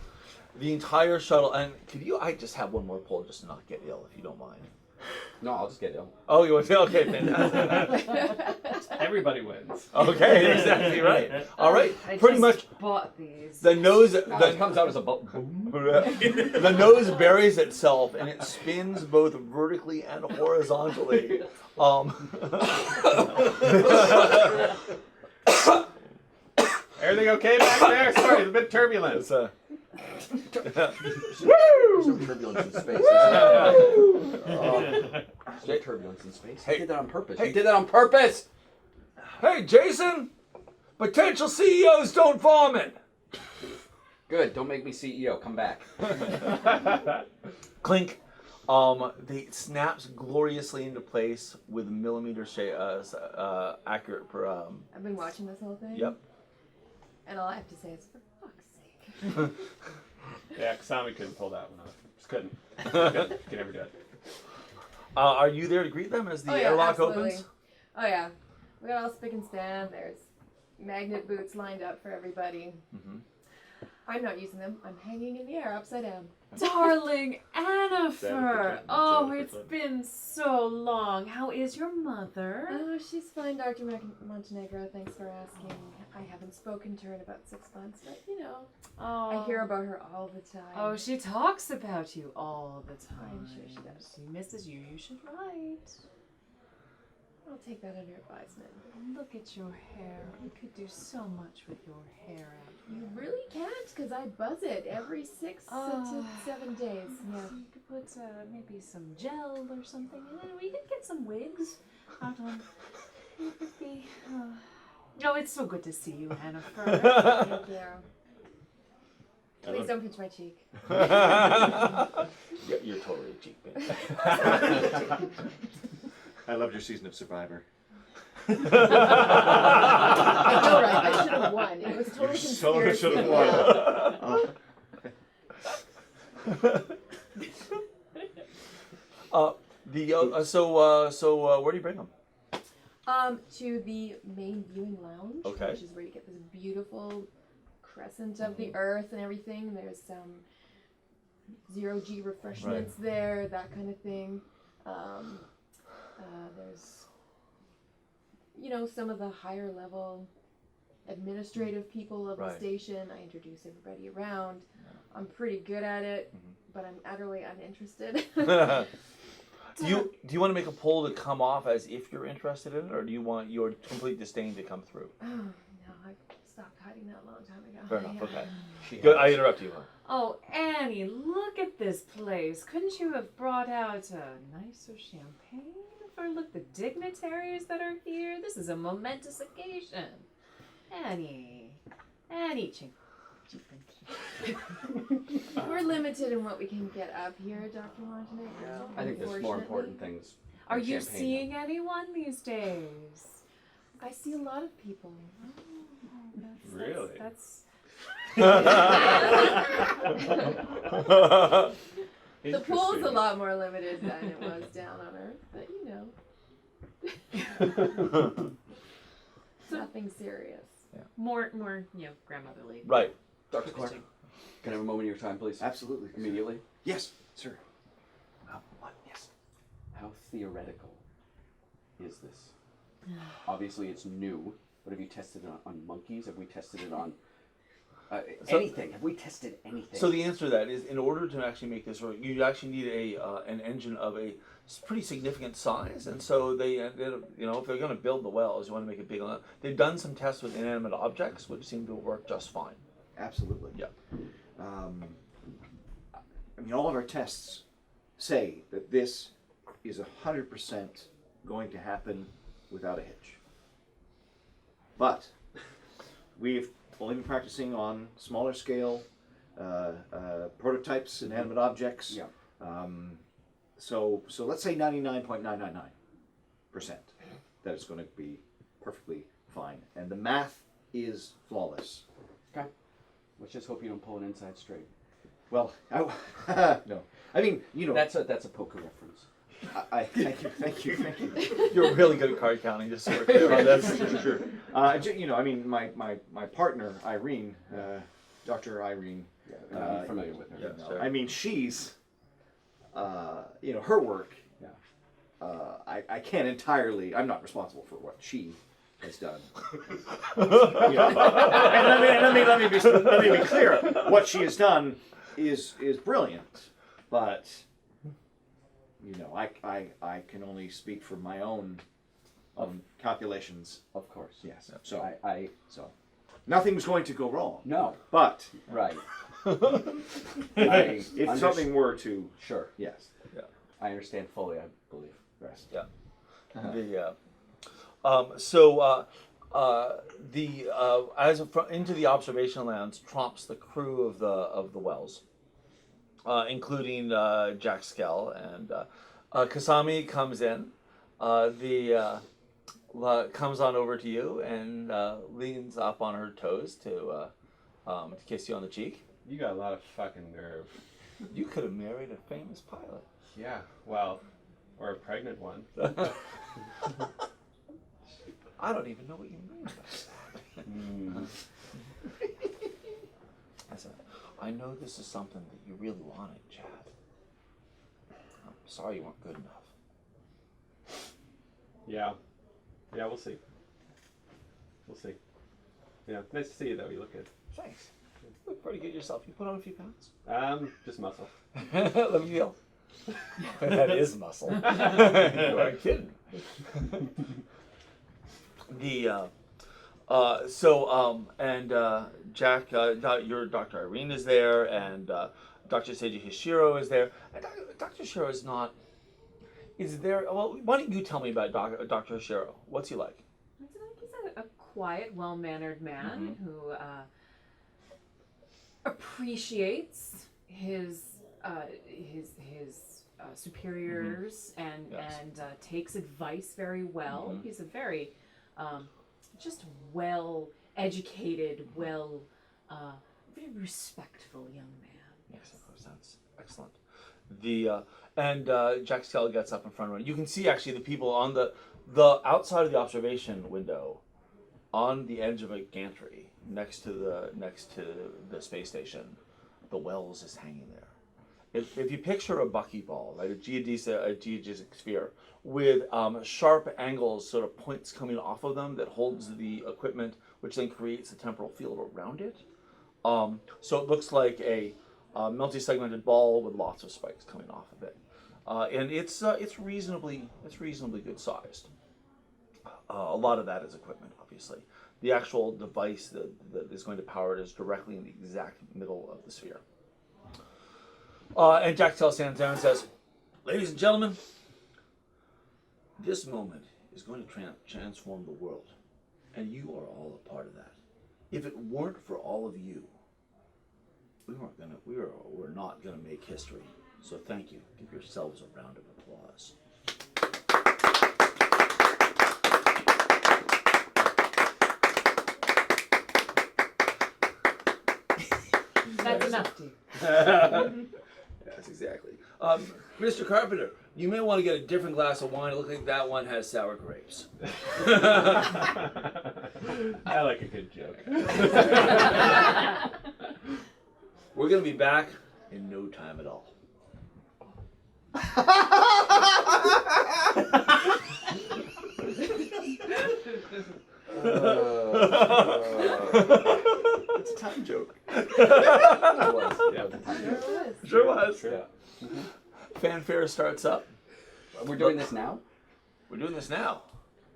The entire shuttle, and I just have 1 more pull just to not get ill, if you don't mind. No, I'll just get ill. Oh, you want to? Okay, fantastic. Everybody wins. Okay, exactly right. All right, I pretty just much bought these. the nose, It comes out as a boom. the nose buries itself and it spins both vertically and horizontally. Everything okay back there? Sorry, it's a bit turbulent. It's There's no turbulence in space. There's no turbulence in space. Hey. You did that on purpose. Hey. You did that on purpose. Hey, Jason! Potential CEOs don't vomit! Good. Don't make me CEO. Come back. Clink. They snaps gloriously into place with millimeter accurate per. I've been watching this whole thing. Yep. And all I have to say is, for fuck's sake. Yeah, Kasami couldn't pull that one off. Just couldn't. Could never do it. Are you there to greet them as the airlock absolutely. opens? Oh yeah. We got all spick and span. There's magnet boots lined up for everybody. Mhm. I'm not using them. I'm hanging in the air upside down. Darling Annifer! Oh, Seven it's foot. been so long. How is your mother? Oh, she's fine, Dr. Montenegro. Thanks for asking. I haven't spoken to her in about 6 months, but you know, Oh. I hear about her all the time. Oh, she talks about you all the time. I'm sure she does. She misses you. You should write. I'll take that under advisement. Look at your hair. You could do so much with your hair out. You really can't, because I buzz it every 6 to 7 days. Yeah. So you could put maybe some gel or something, and then we could get some wigs out on. It would be. Oh, it's so good to see you, Annifer. Thank you. Please don't pinch my cheek. You're totally a cheek bitch. I loved your season of Survivor. I know, right? I should have won. It was totally conspiracy. should have won. So where do you bring them? To the main viewing lounge, Okay. which is where you get this beautiful crescent of the earth and everything. There's some 0G refreshments there, that kind of thing. There's, some of the higher level administrative people of the station. I introduce everybody around. I'm pretty good at it, but I'm utterly uninterested. Do you want to make a poll to come off as if you're interested in it, or do you want your complete disdain to come through? Oh, no, I stopped hiding that a long time ago. Fair enough. Yeah. Okay. Good. I interrupt you. Oh, Annie, look at this place. Couldn't you have brought out a nicer champagne for the dignitaries that are here? This is a momentous occasion. Annie, We're limited in what we can get up here, Dr. Montenegro. I think there's more important things. Are than you champagne. seeing anyone these days? I see a lot of people. Really? That's The pool's a lot more limited than it was down on Earth, but nothing serious. more, grandmotherly. Right. Dr. Clark, can I have a moment of your time, please? Absolutely. Immediately. Yes, sir. What? Yes. How theoretical is this? Obviously, it's new, but have you tested it on monkeys? Have we tested it on anything? Have we tested anything? So the answer to that is, in order to actually make this work, you actually need an engine of a pretty significant size, and so they if they're going to build the wells, you want to make it big enough. They've done some tests with inanimate objects, which seem to work just fine. Absolutely. Yeah. All of our tests say that this is 100% going to happen without a hitch. But we've only been practicing on smaller scale prototypes, inanimate objects. Yeah. So let's say 99.999% that it's going to be perfectly fine, and the math is flawless. Okay. Let's just hope you don't pull an inside straight. Well, no. I mean, That's a poker reference. Thank you. You're really good at card counting, just so we're clear on this. Sure. My partner Irene, Dr. Irene. I'm familiar with her. Yeah, sure. I mean, she's, her work. Yeah. I can't entirely. I'm not responsible for what she has done. And let me be clear. What she has done is brilliant, but I can only speak for my own calculations. Of course. Yes. So I so nothing's going to go wrong. no. But Right. if something were to, Sure. yes. I understand fully, I believe. Rest. Yeah. Into the observation lands tromps the crew of the wells, including Jack Skell, and Kasami comes in. Comes on over to you and leans up on her toes to kiss you on the cheek. You got a lot of fucking nerve. You could have married a famous pilot. Yeah, well, or a pregnant one. I don't even know what you mean by that. I said, I know this is something that you really wanted, Chad. I'm sorry you weren't good enough. Yeah, we'll see. Yeah, nice to see you though. You look good. Thanks. You look pretty good yourself. You put on a few pounds. Just muscle. Let me feel. That is muscle. You aren't kidding. Jack, your Dr. Irene is there, and Dr. Seiji Hishiro is there. And Dr. Hishiro is not. Is there? Well, why don't you tell me about Dr. Hishiro? What's he like? He's a quiet, well-mannered man who appreciates his superiors and takes advice very well. He's a very just well-educated, very respectful young man. Yes, of course. That's excellent. Jack Skell gets up in front of it. You can see actually the people on the outside of the observation window, on the edge of a gantry next to the space station. The Wells is hanging there. If you picture a buckyball, right, a geodesic sphere with sharp angles, sort of points coming off of them that holds the equipment, which then creates a temporal field around it. So it looks like a multi-segmented ball with lots of spikes coming off of it, and it's reasonably good sized. A lot of that is equipment, obviously. The actual device that is going to power it is directly in the exact middle of the sphere. And Jack Tell stands down and says, "Ladies and gentlemen, this moment is going to transform the world, and you are all a part of that. If it weren't for all of you, we're not gonna make history. So thank you. Give yourselves a round of applause." That's enough. Yes, exactly. Mr. Carpenter, you may want to get a different glass of wine. It looks like that one has sour grapes. I like a good joke. We're going to be back in no time at all. It's a time joke. That was, yeah, it was a time Sure joke. was. Sure was. Yeah. Fanfare starts up. We're doing this now? We're doing this now.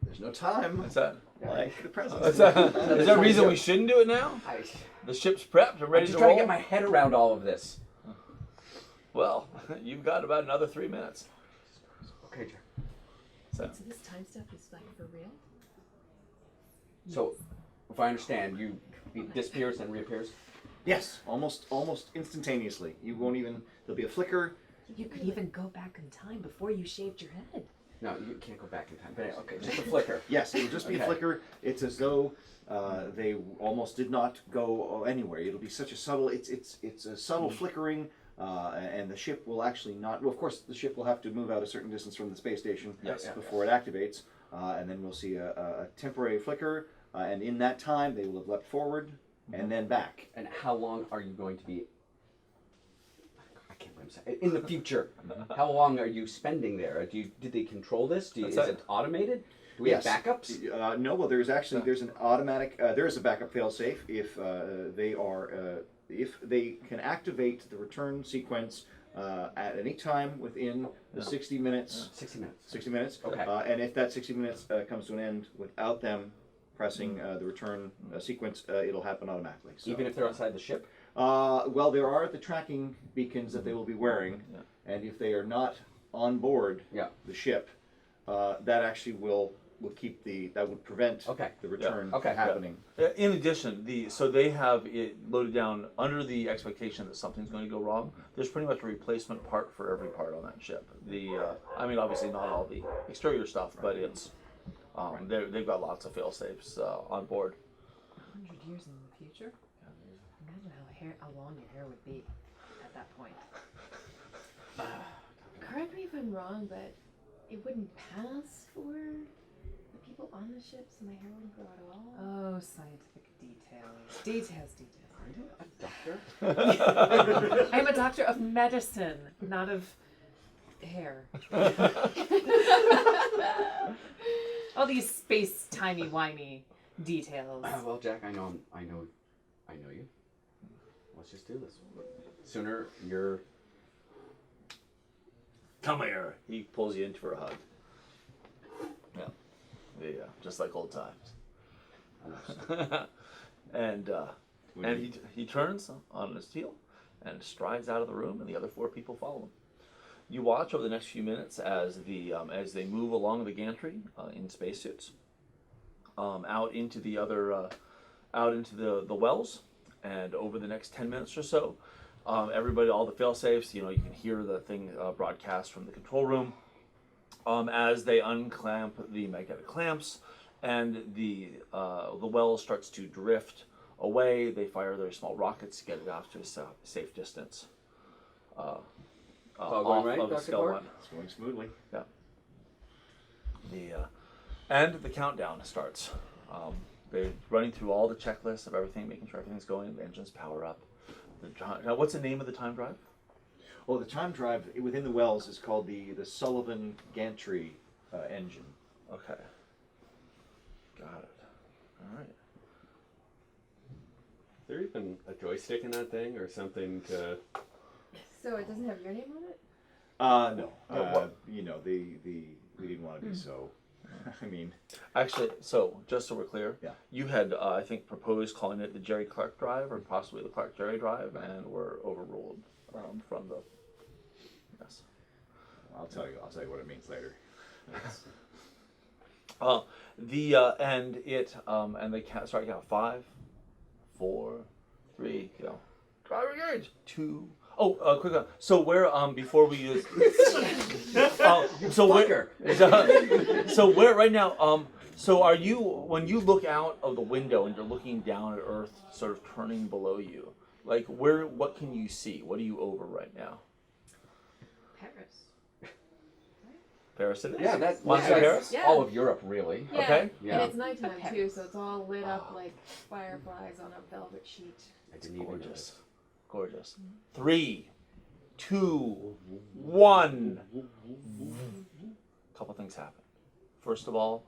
There's no time. What's that? Like the president. Is there a reason we shouldn't do it now? The ship's prepped and I'm ready just to trying roll. to get my head around all of this. Well, you've got about another 3 minutes. Okay, Jack. So, So this time stuff is like for real? So, if I understand, he disappears and reappears? Yes, almost instantaneously. You won't even. There'll be a flicker. You could even go back in time before you shaved your head. No, you can't go back in time. But okay, just a flicker. Yes, it'll just be a Okay. flicker. It's as though they almost did not go anywhere. It'll be such a subtle. It's a subtle flickering, and the ship will actually not. Well, of course, the ship will have to move out a certain distance from the space station before it activates, and then we'll see a temporary flicker. And in that time, they will have leapt forward and then back. And how long are you going to be? I can't remember. In the future, how long are you spending there? Did they control this? Is it automated? Do we have backups? No. Well, there's an automatic. There is a backup failsafe if they can activate the return sequence at any time within the 60 minutes. 60 minutes. 60 minutes. Okay. And if that 60 minutes comes to an end without them pressing the return sequence, it'll happen automatically. So, Even if they're outside the ship? well, there are the tracking beacons that they will be wearing, and if they are not on board the ship, that actually will keep that would prevent the return from happening. in addition, so they have it loaded down under the expectation that something's going to go wrong. There's pretty much a replacement part for every part on that ship. I mean, obviously not all the exterior stuff, but it's they've got lots of fail-safes on board. 100 years in the future? Imagine how long your hair would be at that point. Correct me if I'm wrong, but it wouldn't pass for the people on the ship, so my hair wouldn't grow at all. Oh, scientific details. Details. Are you a doctor? I'm a doctor of medicine, not of hair. All these space timey-wimey details. Well, Jack, I know you. Let's just do this. Sooner you're. Come here. He pulls you in for a hug. Yeah, just like old times. and he turns on his heel and strides out of the room, and the other 4 people follow him. You watch over the next few minutes as they move along the gantry in spacesuits out into the wells, and over the next 10 minutes or so, everybody, all the fail-safes, you can hear the thing broadcast from the control room as they unclamp the magnetic clamps, and the well starts to drift away. They fire their small rockets to get it off to a safe distance. all going off right, of a Dr. scale Clark? 1. It's going smoothly. And the countdown starts. They're running through all the checklists of everything, making sure everything's going. The engines power up. Now, what's the name of the time drive? Well, the time drive within the wells is called the Sullivan Gantry engine. Okay. Got it. All right. Is there even a joystick in that thing or something to? So it doesn't have your name on it? No. You know, we didn't want to be so. I mean, Actually, so just so we're clear, Yeah. you had, I think, proposed calling it the Jerry Clark Drive or possibly the Clark Jerry Drive, and were overruled from the. Yes. I'll tell you what it means later. And they start count 5, 4, 3, go. Driver engage. 2. Oh, quick one. So where before we use. So where right now? So are you when you look out of the window and you're looking down at Earth, sort of turning below you? Like where? What can you see? What are you over right now? Paris. Paris it is. Yeah, that's Want to see Paris? Yeah. all of Europe, really. Yeah. Okay. Yeah. And it's nighttime too, so it's all lit up like fireflies on a velvet sheet. I didn't even Gorgeous. notice. Gorgeous. 3, 2, 1. Couple things happen. First of all,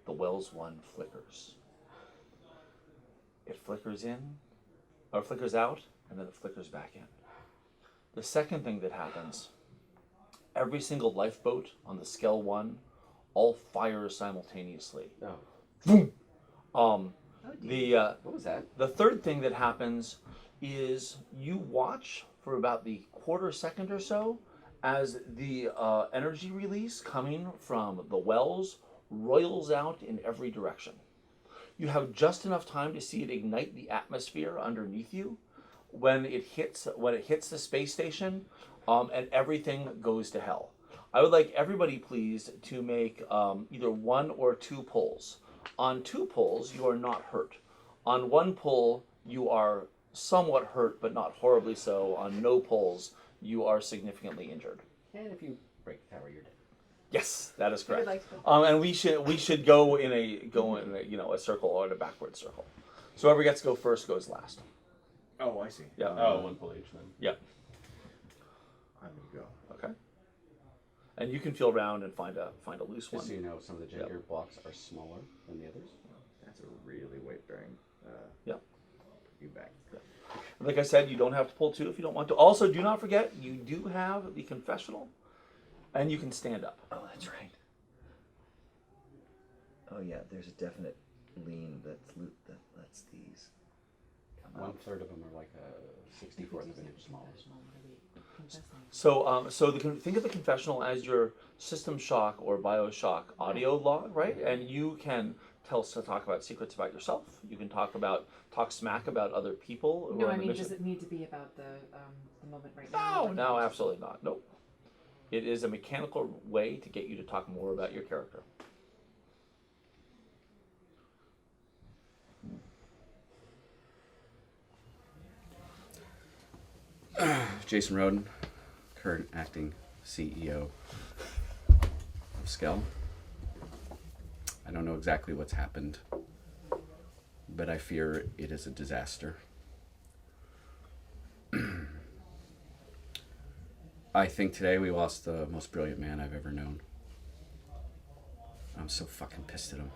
the Wells 1 flickers. It flickers in, or flickers out, and then it flickers back in. The second thing that happens, every single lifeboat on the Skell 1 all fires simultaneously. Oh, Boom! what was that? The third thing that happens is you watch for about the quarter second or so as the energy release coming from the wells roils out in every direction. You have just enough time to see it ignite the atmosphere underneath you when it hits the space station, and everything goes to hell. I would like everybody, please, to make either 1 or 2 pulls. On 2 pulls, you are not hurt. On 1 pull, you are somewhat hurt, but not horribly so. On no pulls, you are significantly injured. And if you break the tower, you're dead. Yes, that is I would correct. like to. And we should go in a circle or in a backward circle. So whoever gets to go first goes last. Oh, I see. Yeah. One pull each then. Yep. I'm gonna go. Okay. And you can feel around and find a loose Just one. so you know, some of the Jenga blocks are smaller than the others. That's a really weight-bearing. Yep. You back. Like I said, you don't have to pull 2 if you don't want to. Also, do not forget, you do have the confessional, and you can stand up. Oh, that's right. Oh yeah, there's a definite lean that lets these come out. 1/3 of them are like a 64th of an inch smaller. So, think of the confessional as your System Shock or Bioshock audio log, right? And you can talk about secrets about yourself. You can talk smack about other people. who No, are I on the mean, mission. does it need to be about the moment right now? No, absolutely not. Nope. It is a mechanical way to get you to talk more about your character. Jason Roden, current acting CEO of Skell. I don't know exactly what's happened, but I fear it is a disaster. I think today we lost the most brilliant man I've ever known. I'm so fucking pissed at him.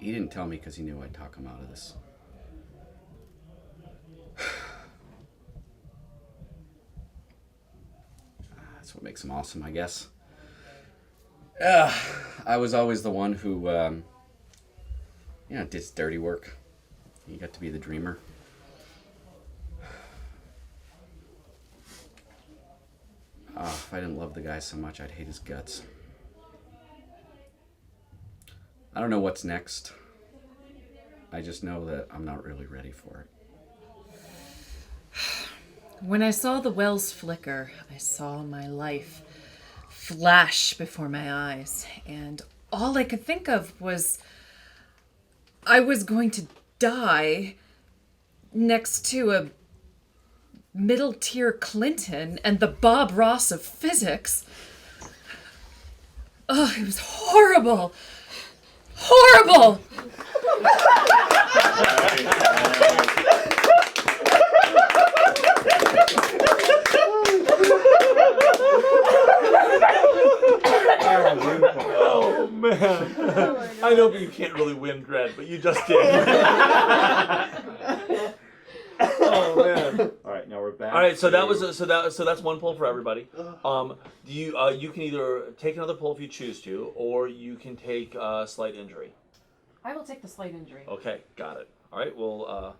He didn't tell me because he knew I'd talk him out of this. That's what makes him awesome, I guess. I was always the one who, did dirty work. You got to be the dreamer. If I didn't love the guy so much, I'd hate his guts. I don't know what's next. I just know that I'm not really ready for it. When I saw the wells flicker, I saw my life flash before my eyes, and all I could think of was I was going to die next to a middle tier Clinton and the Bob Ross of physics. Oh, it was horrible. Horrible! Oh man! I know, but you can't really win dread, but you just did. Oh man! All right, now we're back. All right, so that was to- so that's one pull for everybody. You can either take another pull if you choose to, or you can take slight injury. I will take the slight injury. Okay, got it. All right, we'll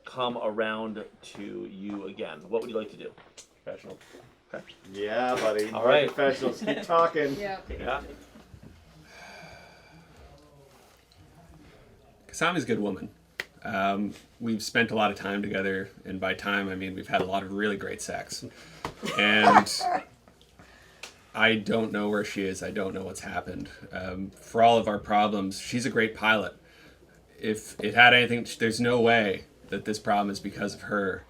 come around to you again. What would you like to do? Professional. Okay. Yeah, buddy. All right. Professionals, keep talking. Yeah. Yeah. Kasami's a good woman. We've spent a lot of time together, and by time I mean we've had a lot of really great sex. And I don't know where she is. I don't know what's happened. For all of our problems, she's a great pilot. If it had anything, there's no way that this problem is because of her.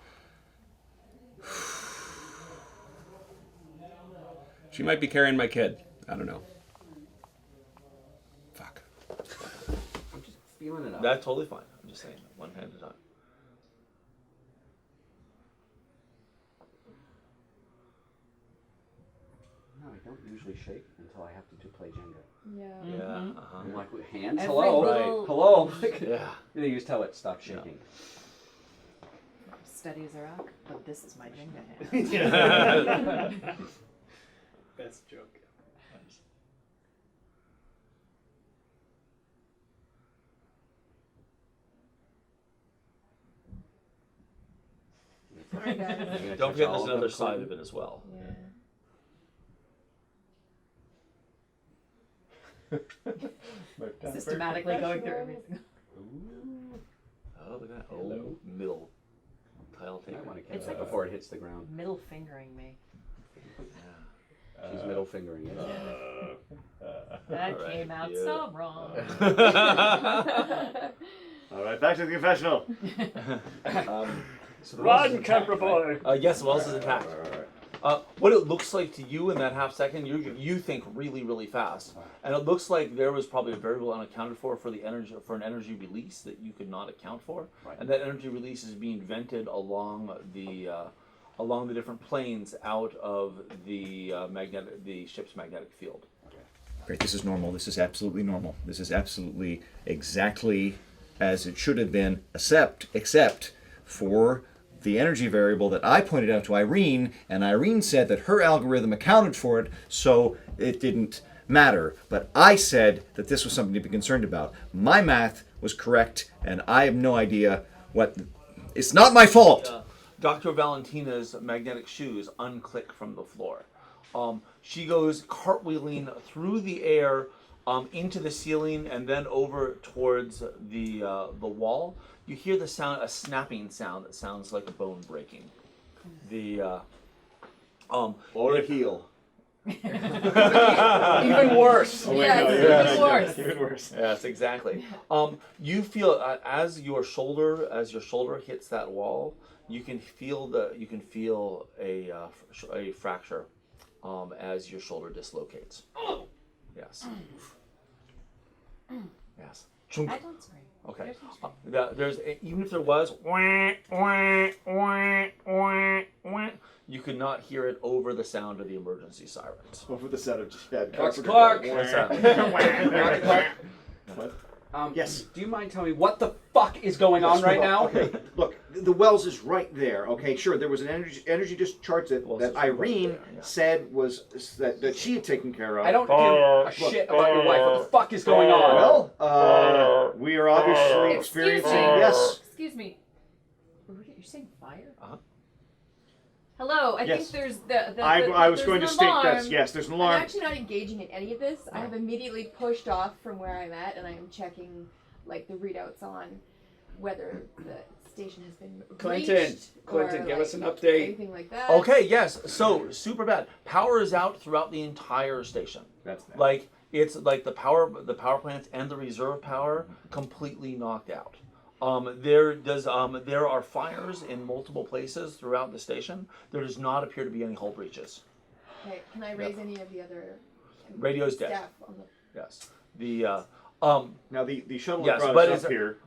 She might be carrying my kid. I don't know. Fuck. I'm just feeling it out. That's totally fine. I'm just saying, one hand at a time. No, I don't usually shake until I have to play Jenga. Yeah. Yeah. I'm like, hands, Every hello, little- hello. Yeah. They just tell it stop shaking. Steady as a rock, but this is my Jenga hand. Best joke. Sorry, guys. Don't forget there's another side of it as well. Yeah. Systematically going through everything. Oh, look at that. Oh, middle tile I taker. want to catch It's it like- before it hits the ground. Middle fingering me. She's middle fingering it. That All right, came out yeah. so wrong. All right, back to the confessional. So yes, Wells is attacked. All right. What it looks like to you in that half second, you think really, really fast, and it looks like there was probably a variable unaccounted for the energy for an energy release that you could not account for, Right. and that energy release is being vented along the different planes out of the ship's magnetic field. Great, this is normal. This is absolutely normal. This is absolutely exactly as it should have been, except for the energy variable that I pointed out to Irene, and Irene said that her algorithm accounted for it, so it didn't matter. But I said that this was something to be concerned about. My math was correct, and I have no idea what... It's not my fault! Dr. Valentina's magnetic shoes unclick from the floor. She goes cartwheeling through the air into the ceiling and then over towards the wall. You hear the sound, a snapping sound that sounds like a bone breaking. Or a heel. Even worse. Even worse. Even worse. Yes, exactly. You feel as your shoulder hits that wall, you can feel a fracture as your shoulder dislocates. Yes. Yes. Chunk. I don't scream. Okay. There's no scream. There's even if there was, you could not hear it over the sound of the emergency sirens. Over the set of Clark. What? Yes. Do you mind telling me what the fuck is going on right now? Okay, look, the Wells is right there. Okay, sure. There was an energy discharge that Wells is right Irene there, yeah. said was that she had taken care of. I don't give a shit about your wife. What the fuck is going on? Well, we are obviously experiencing. Yes. Excuse me. You're saying fire? Uh-huh. Hello. I Yes. think there's the I was there's going an to state that. alarm. Yes, there's an I'm alarm. actually not engaging in any of this. I have immediately pushed off from where I'm at, and I am checking like the readouts on whether the station has been Clinton, reached Clinton, or, give like, us an update. Anything like that. Okay, yes. So super bad. Power is out throughout the entire station. That's bad. Like it's like the power plants and the reserve power completely knocked out. There are fires in multiple places throughout the station. There does not appear to be any hull breaches. Okay, can I raise any of the other Radio's dead. staff on the Yes. The Now the shuttle Yes, that but brought us is up it- here.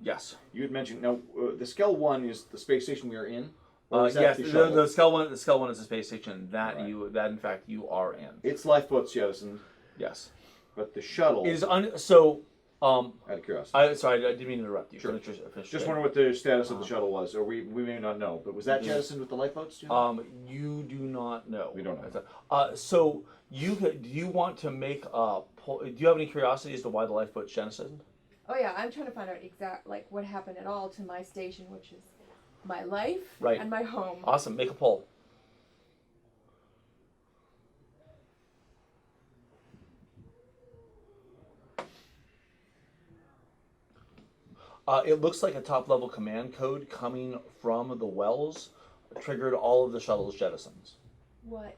yes. You had mentioned now the Skell 1 is the space station we are in. Or is that Yes. the The shuttle? Skell one. The Skell one is a space station that Right. that in fact you are in. Its lifeboat's jettisoned, Yes. but the shuttle. It is so. Out of curiosity. Sorry, I didn't mean to interrupt you. Sure. Finish your Just statement. wondering what the status of the shuttle was, or we may not know. But was that jettisoned with the lifeboats? Do you know? You do not know. We don't know. So do you want to make a poll? Do you have any curiosity as to why the lifeboat's jettisoned? Oh yeah, I'm trying to find out what happened at all to my station, which is my life Right. and my home. Awesome. Make a poll. It looks like a top-level command code coming from the wells triggered all of the shuttle's jettisons. What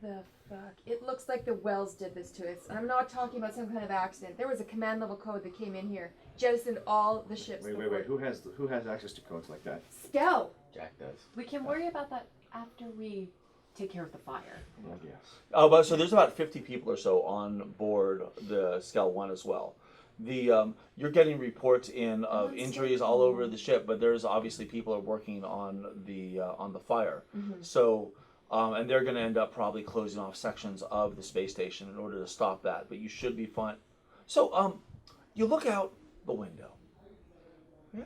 the fuck? It looks like the Wells did this to us. And I'm not talking about some kind of accident. There was a command level code that came in here, jettisoned all the ships. Wait. Who has access to codes like that? Scout. Jack does. We can worry about that after we take care of the fire. Well, yes. But so there's about 50 people or so on board the Skell 1 as well. You're getting reports in of that's injuries so all over cool. the ship, but there's obviously people are working on the fire. Mhm. So and they're going to end up probably closing off sections of the space station in order to stop that. But you should be fine. So you look out the window. Yeah.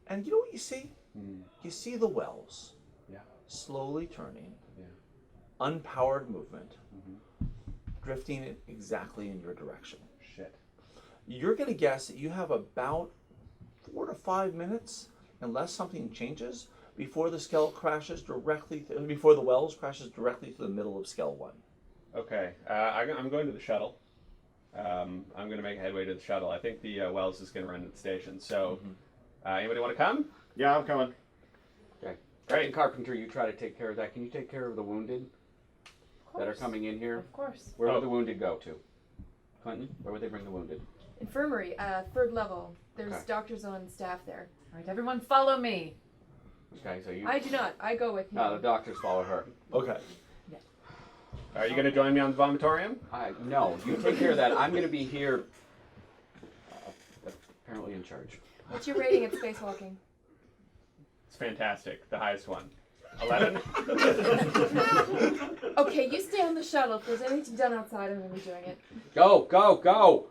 And you know what you see? You see the wells. Yeah. Slowly turning. Yeah. Unpowered movement. Drifting exactly in your direction. Shit. You're going to guess that you have about 4 to 5 minutes, unless something changes, before the Skell crashes directly, before the Wells crashes directly to the middle of Skell 1. Okay, I'm going to the shuttle. I'm going to make headway to the shuttle. I think the Wells is going to run to the station. So, anybody want to come? Yeah, I'm coming. Okay. Captain Carpenter, you try to take care of that. Can you take care of the wounded Of that are course. coming in here? Of course. Where would the wounded go to? Clinton, where would they bring the wounded? Infirmary, 3rd level. There's Okay. doctors on staff there. All right, everyone follow me. Okay, so you. I do not. I go with him. No, the doctors follow her. Okay. Are you going to join me on the vomitorium? No, you take care of that. I'm going to be here. Apparently in charge. What's your rating at spacewalking? It's fantastic. The highest one. 11? Okay, you stay on the shuttle. If there's anything to be done outside, I'm going to be doing it. Go, go, go!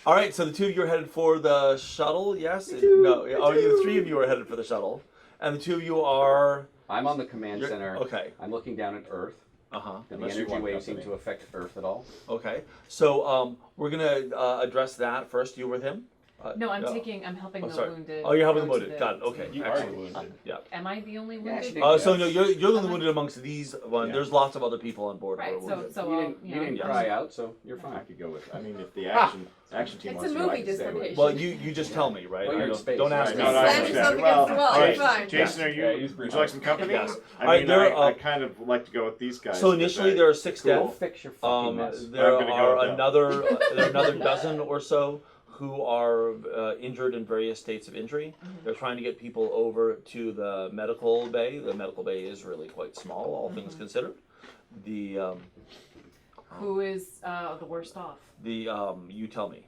All right, so the two of you are headed for the shuttle, yes? No, the three of you are headed for the shuttle. And the two of you are... I'm on the command center. Okay. I'm looking down at Earth. Uh-huh. Did the Unless you energy want waves seem company. to affect Earth at all? Okay. So we're going to address that first. You with him? No, I'm helping Oh, the sorry. wounded. Oh, you're helping the go to wounded. Got it. Okay. You are Excellent. the wounded. Yeah. Am I the only Yeah, wounded? she did. So no, you're the Am I- wounded amongst these ones. Yeah. There's lots of other people on board. who Right, are wounded. so You I'll, didn't, you you know, didn't yes. cry out, so you're I fine. could go with. I mean, if the action team It's wants a to, I movie can stay with. dislocation. Well, you just tell me, right? Well, you're I in don't, space, don't ask right? me. No, no, I Slam understand. yourself Well, against the wall. all You're right. fine. Jason, are you? Yeah, he's would you like some company? Yes. I All right, mean, there, I kind of like to go with these guys. So initially there are 6 Go dead. fix your fucking mess. There I'm gonna go are with them. another dozen or so who are injured in various states of injury. They're trying to get people over to the medical bay. The medical bay is really quite small, all things considered. The Who is the worst off? you tell me.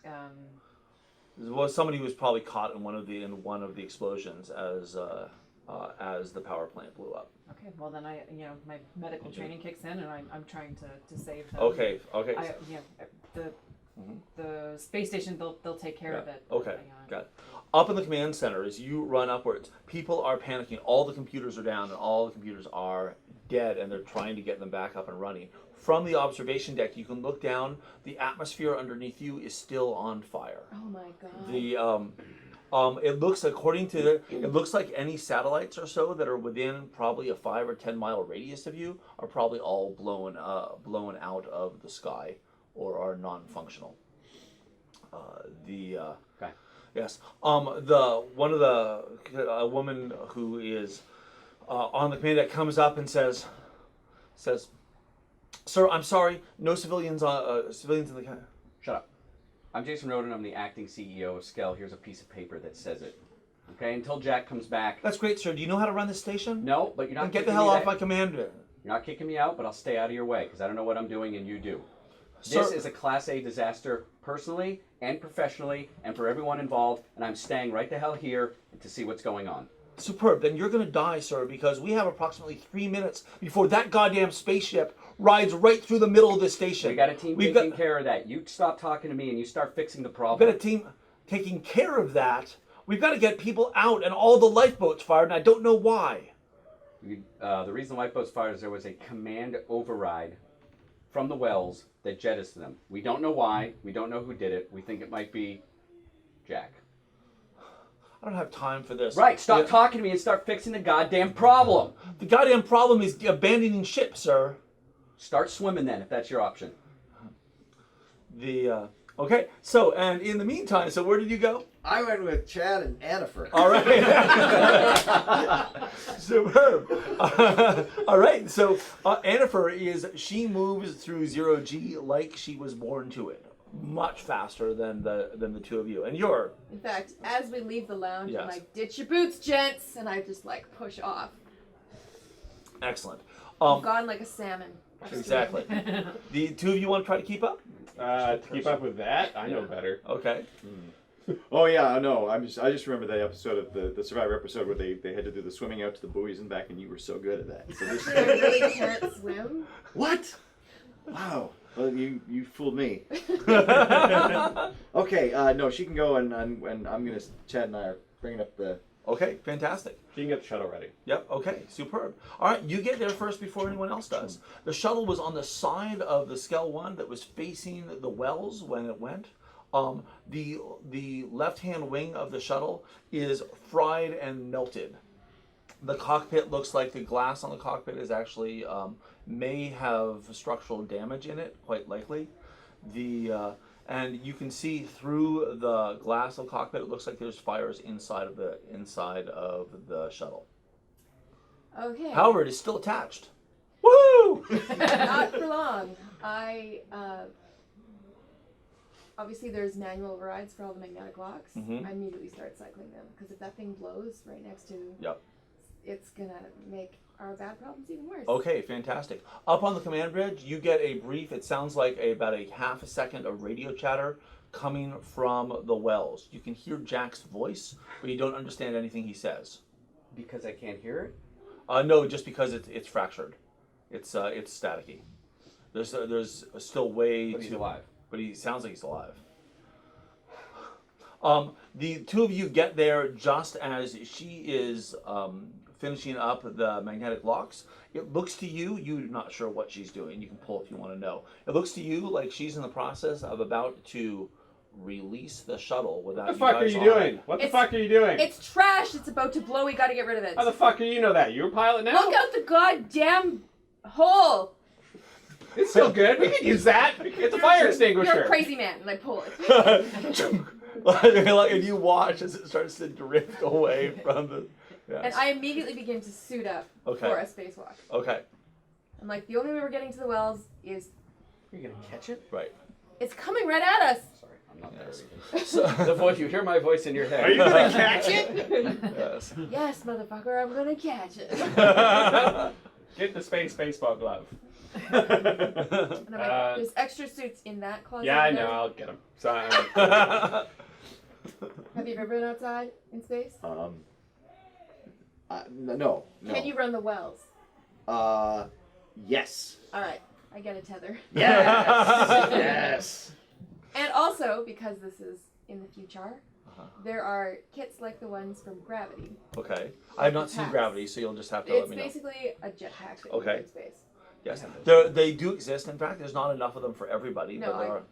Um, Well, somebody who was probably caught in one of the explosions as the power plant blew up. okay, well then my medical training kicks in and I'm trying to save them. Okay. The space station they'll take care of it. Okay, got it. Up in the command center, as you run upwards, people are panicking. All the computers are down, and all the computers are dead, and they're trying to get them back up and running. From the observation deck, you can look down. The atmosphere underneath you is still on fire. Oh my god. The it looks like any satellites or so that are within probably a 5 or 10 mile radius of you are probably all blown out of the sky or are non-functional. Okay. Yes. A woman who is on the command deck comes up and says, "Sir, I'm sorry, no civilians in the." Shut up. I'm Jason Roden. I'm the acting CEO of Skell. Here's a piece of paper that says it. Okay, until Jack comes back. That's great, sir. Do you know how to run this station? No, but you're not. Then get the kicking hell me off that- my command. You're not kicking me out, but I'll stay out of your way because I don't know what I'm doing and you do. Sir- This is a Class A disaster, personally and professionally, and for everyone involved. And I'm staying right the hell here to see what's going on. Superb. Then you're going to die, sir, because we have approximately 3 minutes before that goddamn spaceship rides right through the middle of this station. We got a team We've taking got, care of that. You stop talking to me and you start fixing the we've problem. got a team taking care of that. We've got to get people out and all the lifeboats fired, and I don't know why. The reason the lifeboats fired is there was a command override from the wells that jettisoned them. We don't know why. We don't know who did it. We think it might be Jack. I don't have time for this. Right, stop Yeah. talking to me and start fixing the goddamn problem. The goddamn problem is abandoning ship, sir. Start swimming then, if that's your option. Okay, so, and in the meantime, so where did you go? I went with Chad and Annifer. All right. Superb. All right, so Annifer she moves through 0G like she was born to it. Much faster than the two of you. And you're... In fact, as we leave the lounge, Yes. I'm like, ditch your boots, gents, and I just like push off. Excellent. Gone like a salmon. Exactly. The two of you want to try to keep up? To keep up with that, I know better. Okay. Oh yeah, no. I just remember that episode of the Survivor episode where they had to do the swimming out to the buoys and back, and you were so good at that. So this, I really can't swim. what? Wow. Well, you fooled me. Okay, no, she can go, and I'm gonna. Chad and I are bringing up the. Okay, fantastic. You can get the shuttle ready. Yep, okay, superb. All right, you get there first before anyone else does. The shuttle was on the side of the Skell 1 that was facing the wells when it went. The left-hand wing of the shuttle is fried and melted. The cockpit looks like the glass on the cockpit is actually may have structural damage in it, quite likely. And you can see through the glass of the cockpit. It looks like there's fires inside of the shuttle. Okay. However, it is still attached. Woo! Not for long. Obviously there's manual overrides for all the magnetic locks. Mhm. I immediately start cycling them because if that thing blows right next to, Yep. it's gonna make our bad problems even worse. Okay, fantastic. Up on the command bridge, you get a brief. It sounds like about a half a second of radio chatter coming from the wells. You can hear Jack's voice, but you don't understand anything he says. Because I can't hear it? No, just because it's fractured. It's staticky. There's still way But he's too alive. But he sounds like he's alive. The two of you get there just as she is finishing up the magnetic locks. It looks to you, you're not sure what she's doing. You can pull if you want to know. It looks to you like she's in the process of about to release the shuttle without What the fuck are guys you on doing? it. What the fuck are you doing? It's trash. It's about to blow. We gotta get rid of it. How the fuck do you know that? You're a pilot now? Look out the goddamn hole. It's still good. We can use that. It's a fire extinguisher. You're a crazy man, and I pull it. Like, and you watch as it starts to drift away from the... Yes. And I immediately begin to suit up Okay. for a spacewalk. Okay, I'm like, the only way we're getting to the wells is Are you gonna catch it? right. it's coming right at us. Sorry, I'm not Yes. there even. So, The voice, you hear my voice in your head. Are you gonna catch it? yes. Yes, motherfucker, I'm gonna catch it. Get the baseball glove. And I'm like, there's extra suits in that closet. Yeah, I over know. there. I'll get them. So, Have you ever been outside in space? No. Can you run the wells? Yes. All right, I get a tether. yes. Yes. And also, because this is in the future, there are kits like the ones from Gravity. Okay. I have not seen Packs. Gravity, so you'll just have to let It's me know. basically a jetpack that Okay. you in space. Yes. They do exist. In fact, there's not enough of them for everybody. No, but there are.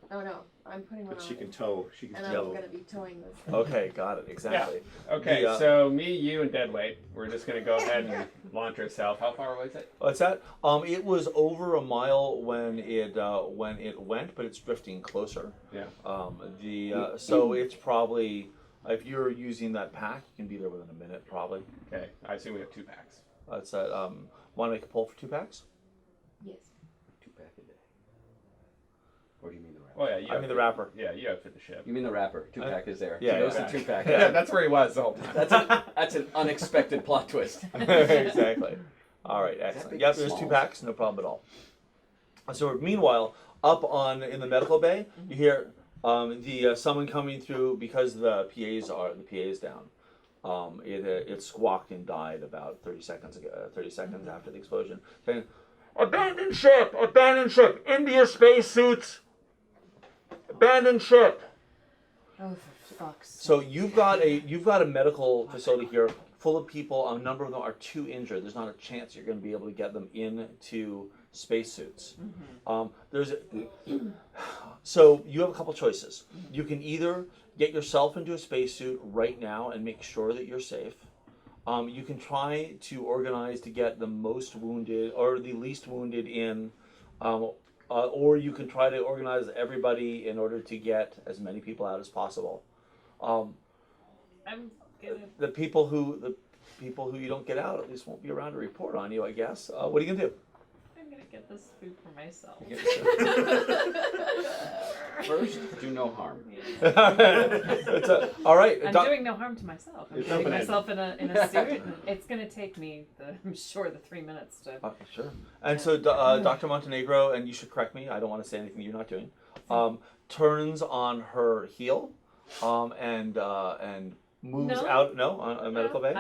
I'm putting one But on. she can tow. She can And tow. I'm gonna be towing this. Okay, got it. Exactly. Okay, The, so me, you, and Deadweight, we're just gonna go ahead and launch ourselves. How far away is it? What's that? It was over a mile when it went, but it's drifting closer. Yeah. So it's probably, if you're using that pack, you can be there within a minute probably. Okay, I assume we have 2 packs. That's that. Want to make a pull for 2 packs? Yes. 2 pack a day. Or do you mean the wrapper? Oh yeah, you I mean the wrapper. Yeah, you outfit the ship. You mean the wrapper. Two-pack is there. Yeah, He knows yeah. the two-pack. Yeah, that's where he was the whole time. That's an unexpected plot twist. Exactly. All right, excellent. big Yep, or there's small? 2 packs, no problem at all. So meanwhile, up in the medical bay, you hear someone coming through because the PA's down. It squawked and died about 30 seconds after the explosion, saying, "Abandon ship! Abandon ship! India spacesuits! Abandon ship!" Oh, for fuck's sake. So you've got a medical facility here full of people. A number of them are too injured. There's not a chance you're going to be able to get them into spacesuits. So you have a couple choices. You can either get yourself into a spacesuit right now and make sure that you're safe. You can try to organize to get the most wounded or the least wounded in, or you can try to organize everybody in order to get as many people out as possible. I'm gonna. The people who you don't get out at least won't be around to report on you, I guess. What are you gonna do? I'm gonna get this food for myself. First, do no harm. All right. I'm doing no harm to myself. I'm It's putting open-ended. myself in a suit. And it's gonna take me, I'm sure, the 3 minutes to. Sure. And so Dr. Montenegro, and you should correct me, I don't want to say anything you're not doing, turns on her heel and moves No. out. No, on a medical bay?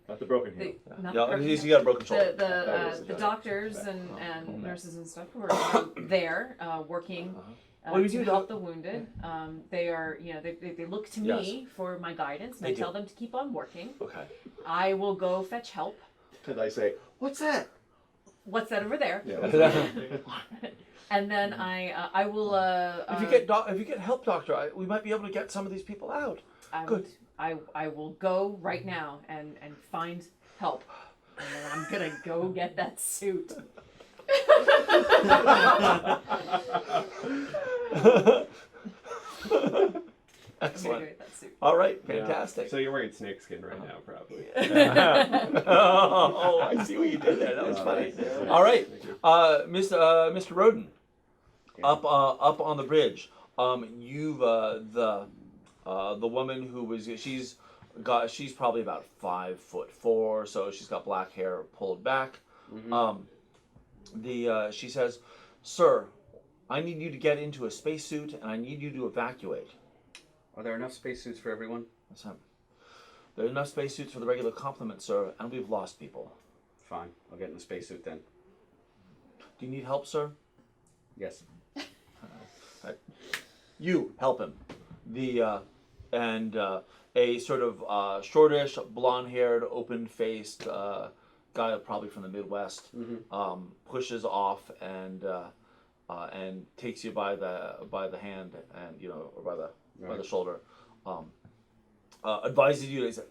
Not the broken heel. Not No, broken you got a broken shoulder. the doctors and nurses and stuff who are there working What do you to do, help the wounded. They are, they look to me for my guidance, and They I tell do. them to keep on working. Okay. I will go fetch help. And I say, "What's that?" What's that over there? Yeah. And then I will. If you get help, doctor, we might be able to get some of these people out. Good. I will go right now and find help. And then I'm gonna go get that suit. I'm gonna go Excellent. get that suit. All right, Yeah. fantastic. So you're wearing snakeskin right now, probably. Oh, I see what you did there. That was funny. All right, Mr. Roden, up on the bridge. You've the woman who was she's probably about 5'4", so she's got black hair pulled back. She says, "Sir, I need you to get into a spacesuit and I need you to evacuate." Are there enough spacesuits for everyone? That's him. There are enough spacesuits for the regular complement, sir, and we've lost people. Fine, I'll get in the spacesuit then. Do you need help, sir? Yes. You help him. A sort of shortish, blonde-haired, open-faced guy, probably from the Midwest, pushes off and takes you by the hand and or by the shoulder. Advises you to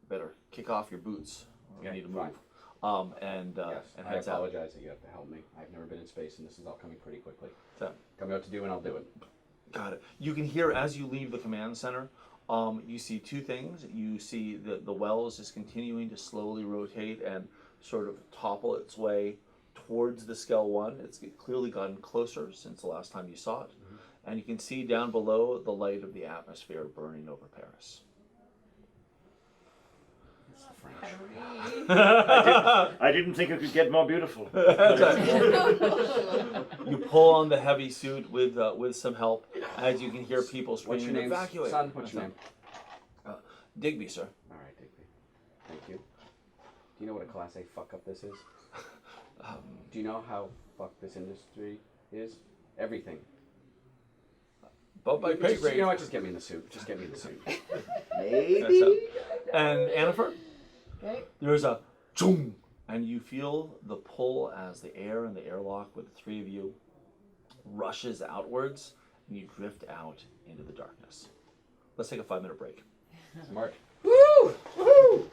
better kick off your boots. We need to move. And Yes. I heads out. apologize that you have to help me. I've never been in space and this is all coming pretty quickly. So, Tell me what to do and I'll do it. got it. You can hear as you leave the command center. You see two things. You see that the Wells is continuing to slowly rotate and sort of topple its way towards the Skell 1. It's clearly gotten closer since the last time you saw it. And you can see down below the light of the atmosphere burning over Paris. It's the French. I didn't think it could get more beautiful. You pull on the heavy suit with some help as you can hear people What's screaming, your name, "Evacuate!" son? What's your name? Digby, sir. All right, Digby. Thank you. Do you know what a Class A fuck up this is? Do you know how fucked this industry is? Everything. But by pay You grade. know what? Just get me in the suit. Just get me in the suit. Maybe. And Annifer, Okay. there's a choom, and you feel the pull as the air in the airlock with the three of you rushes outwards, and you drift out into the darkness. Let's take a 5-minute break. Smart. Woo! Woo!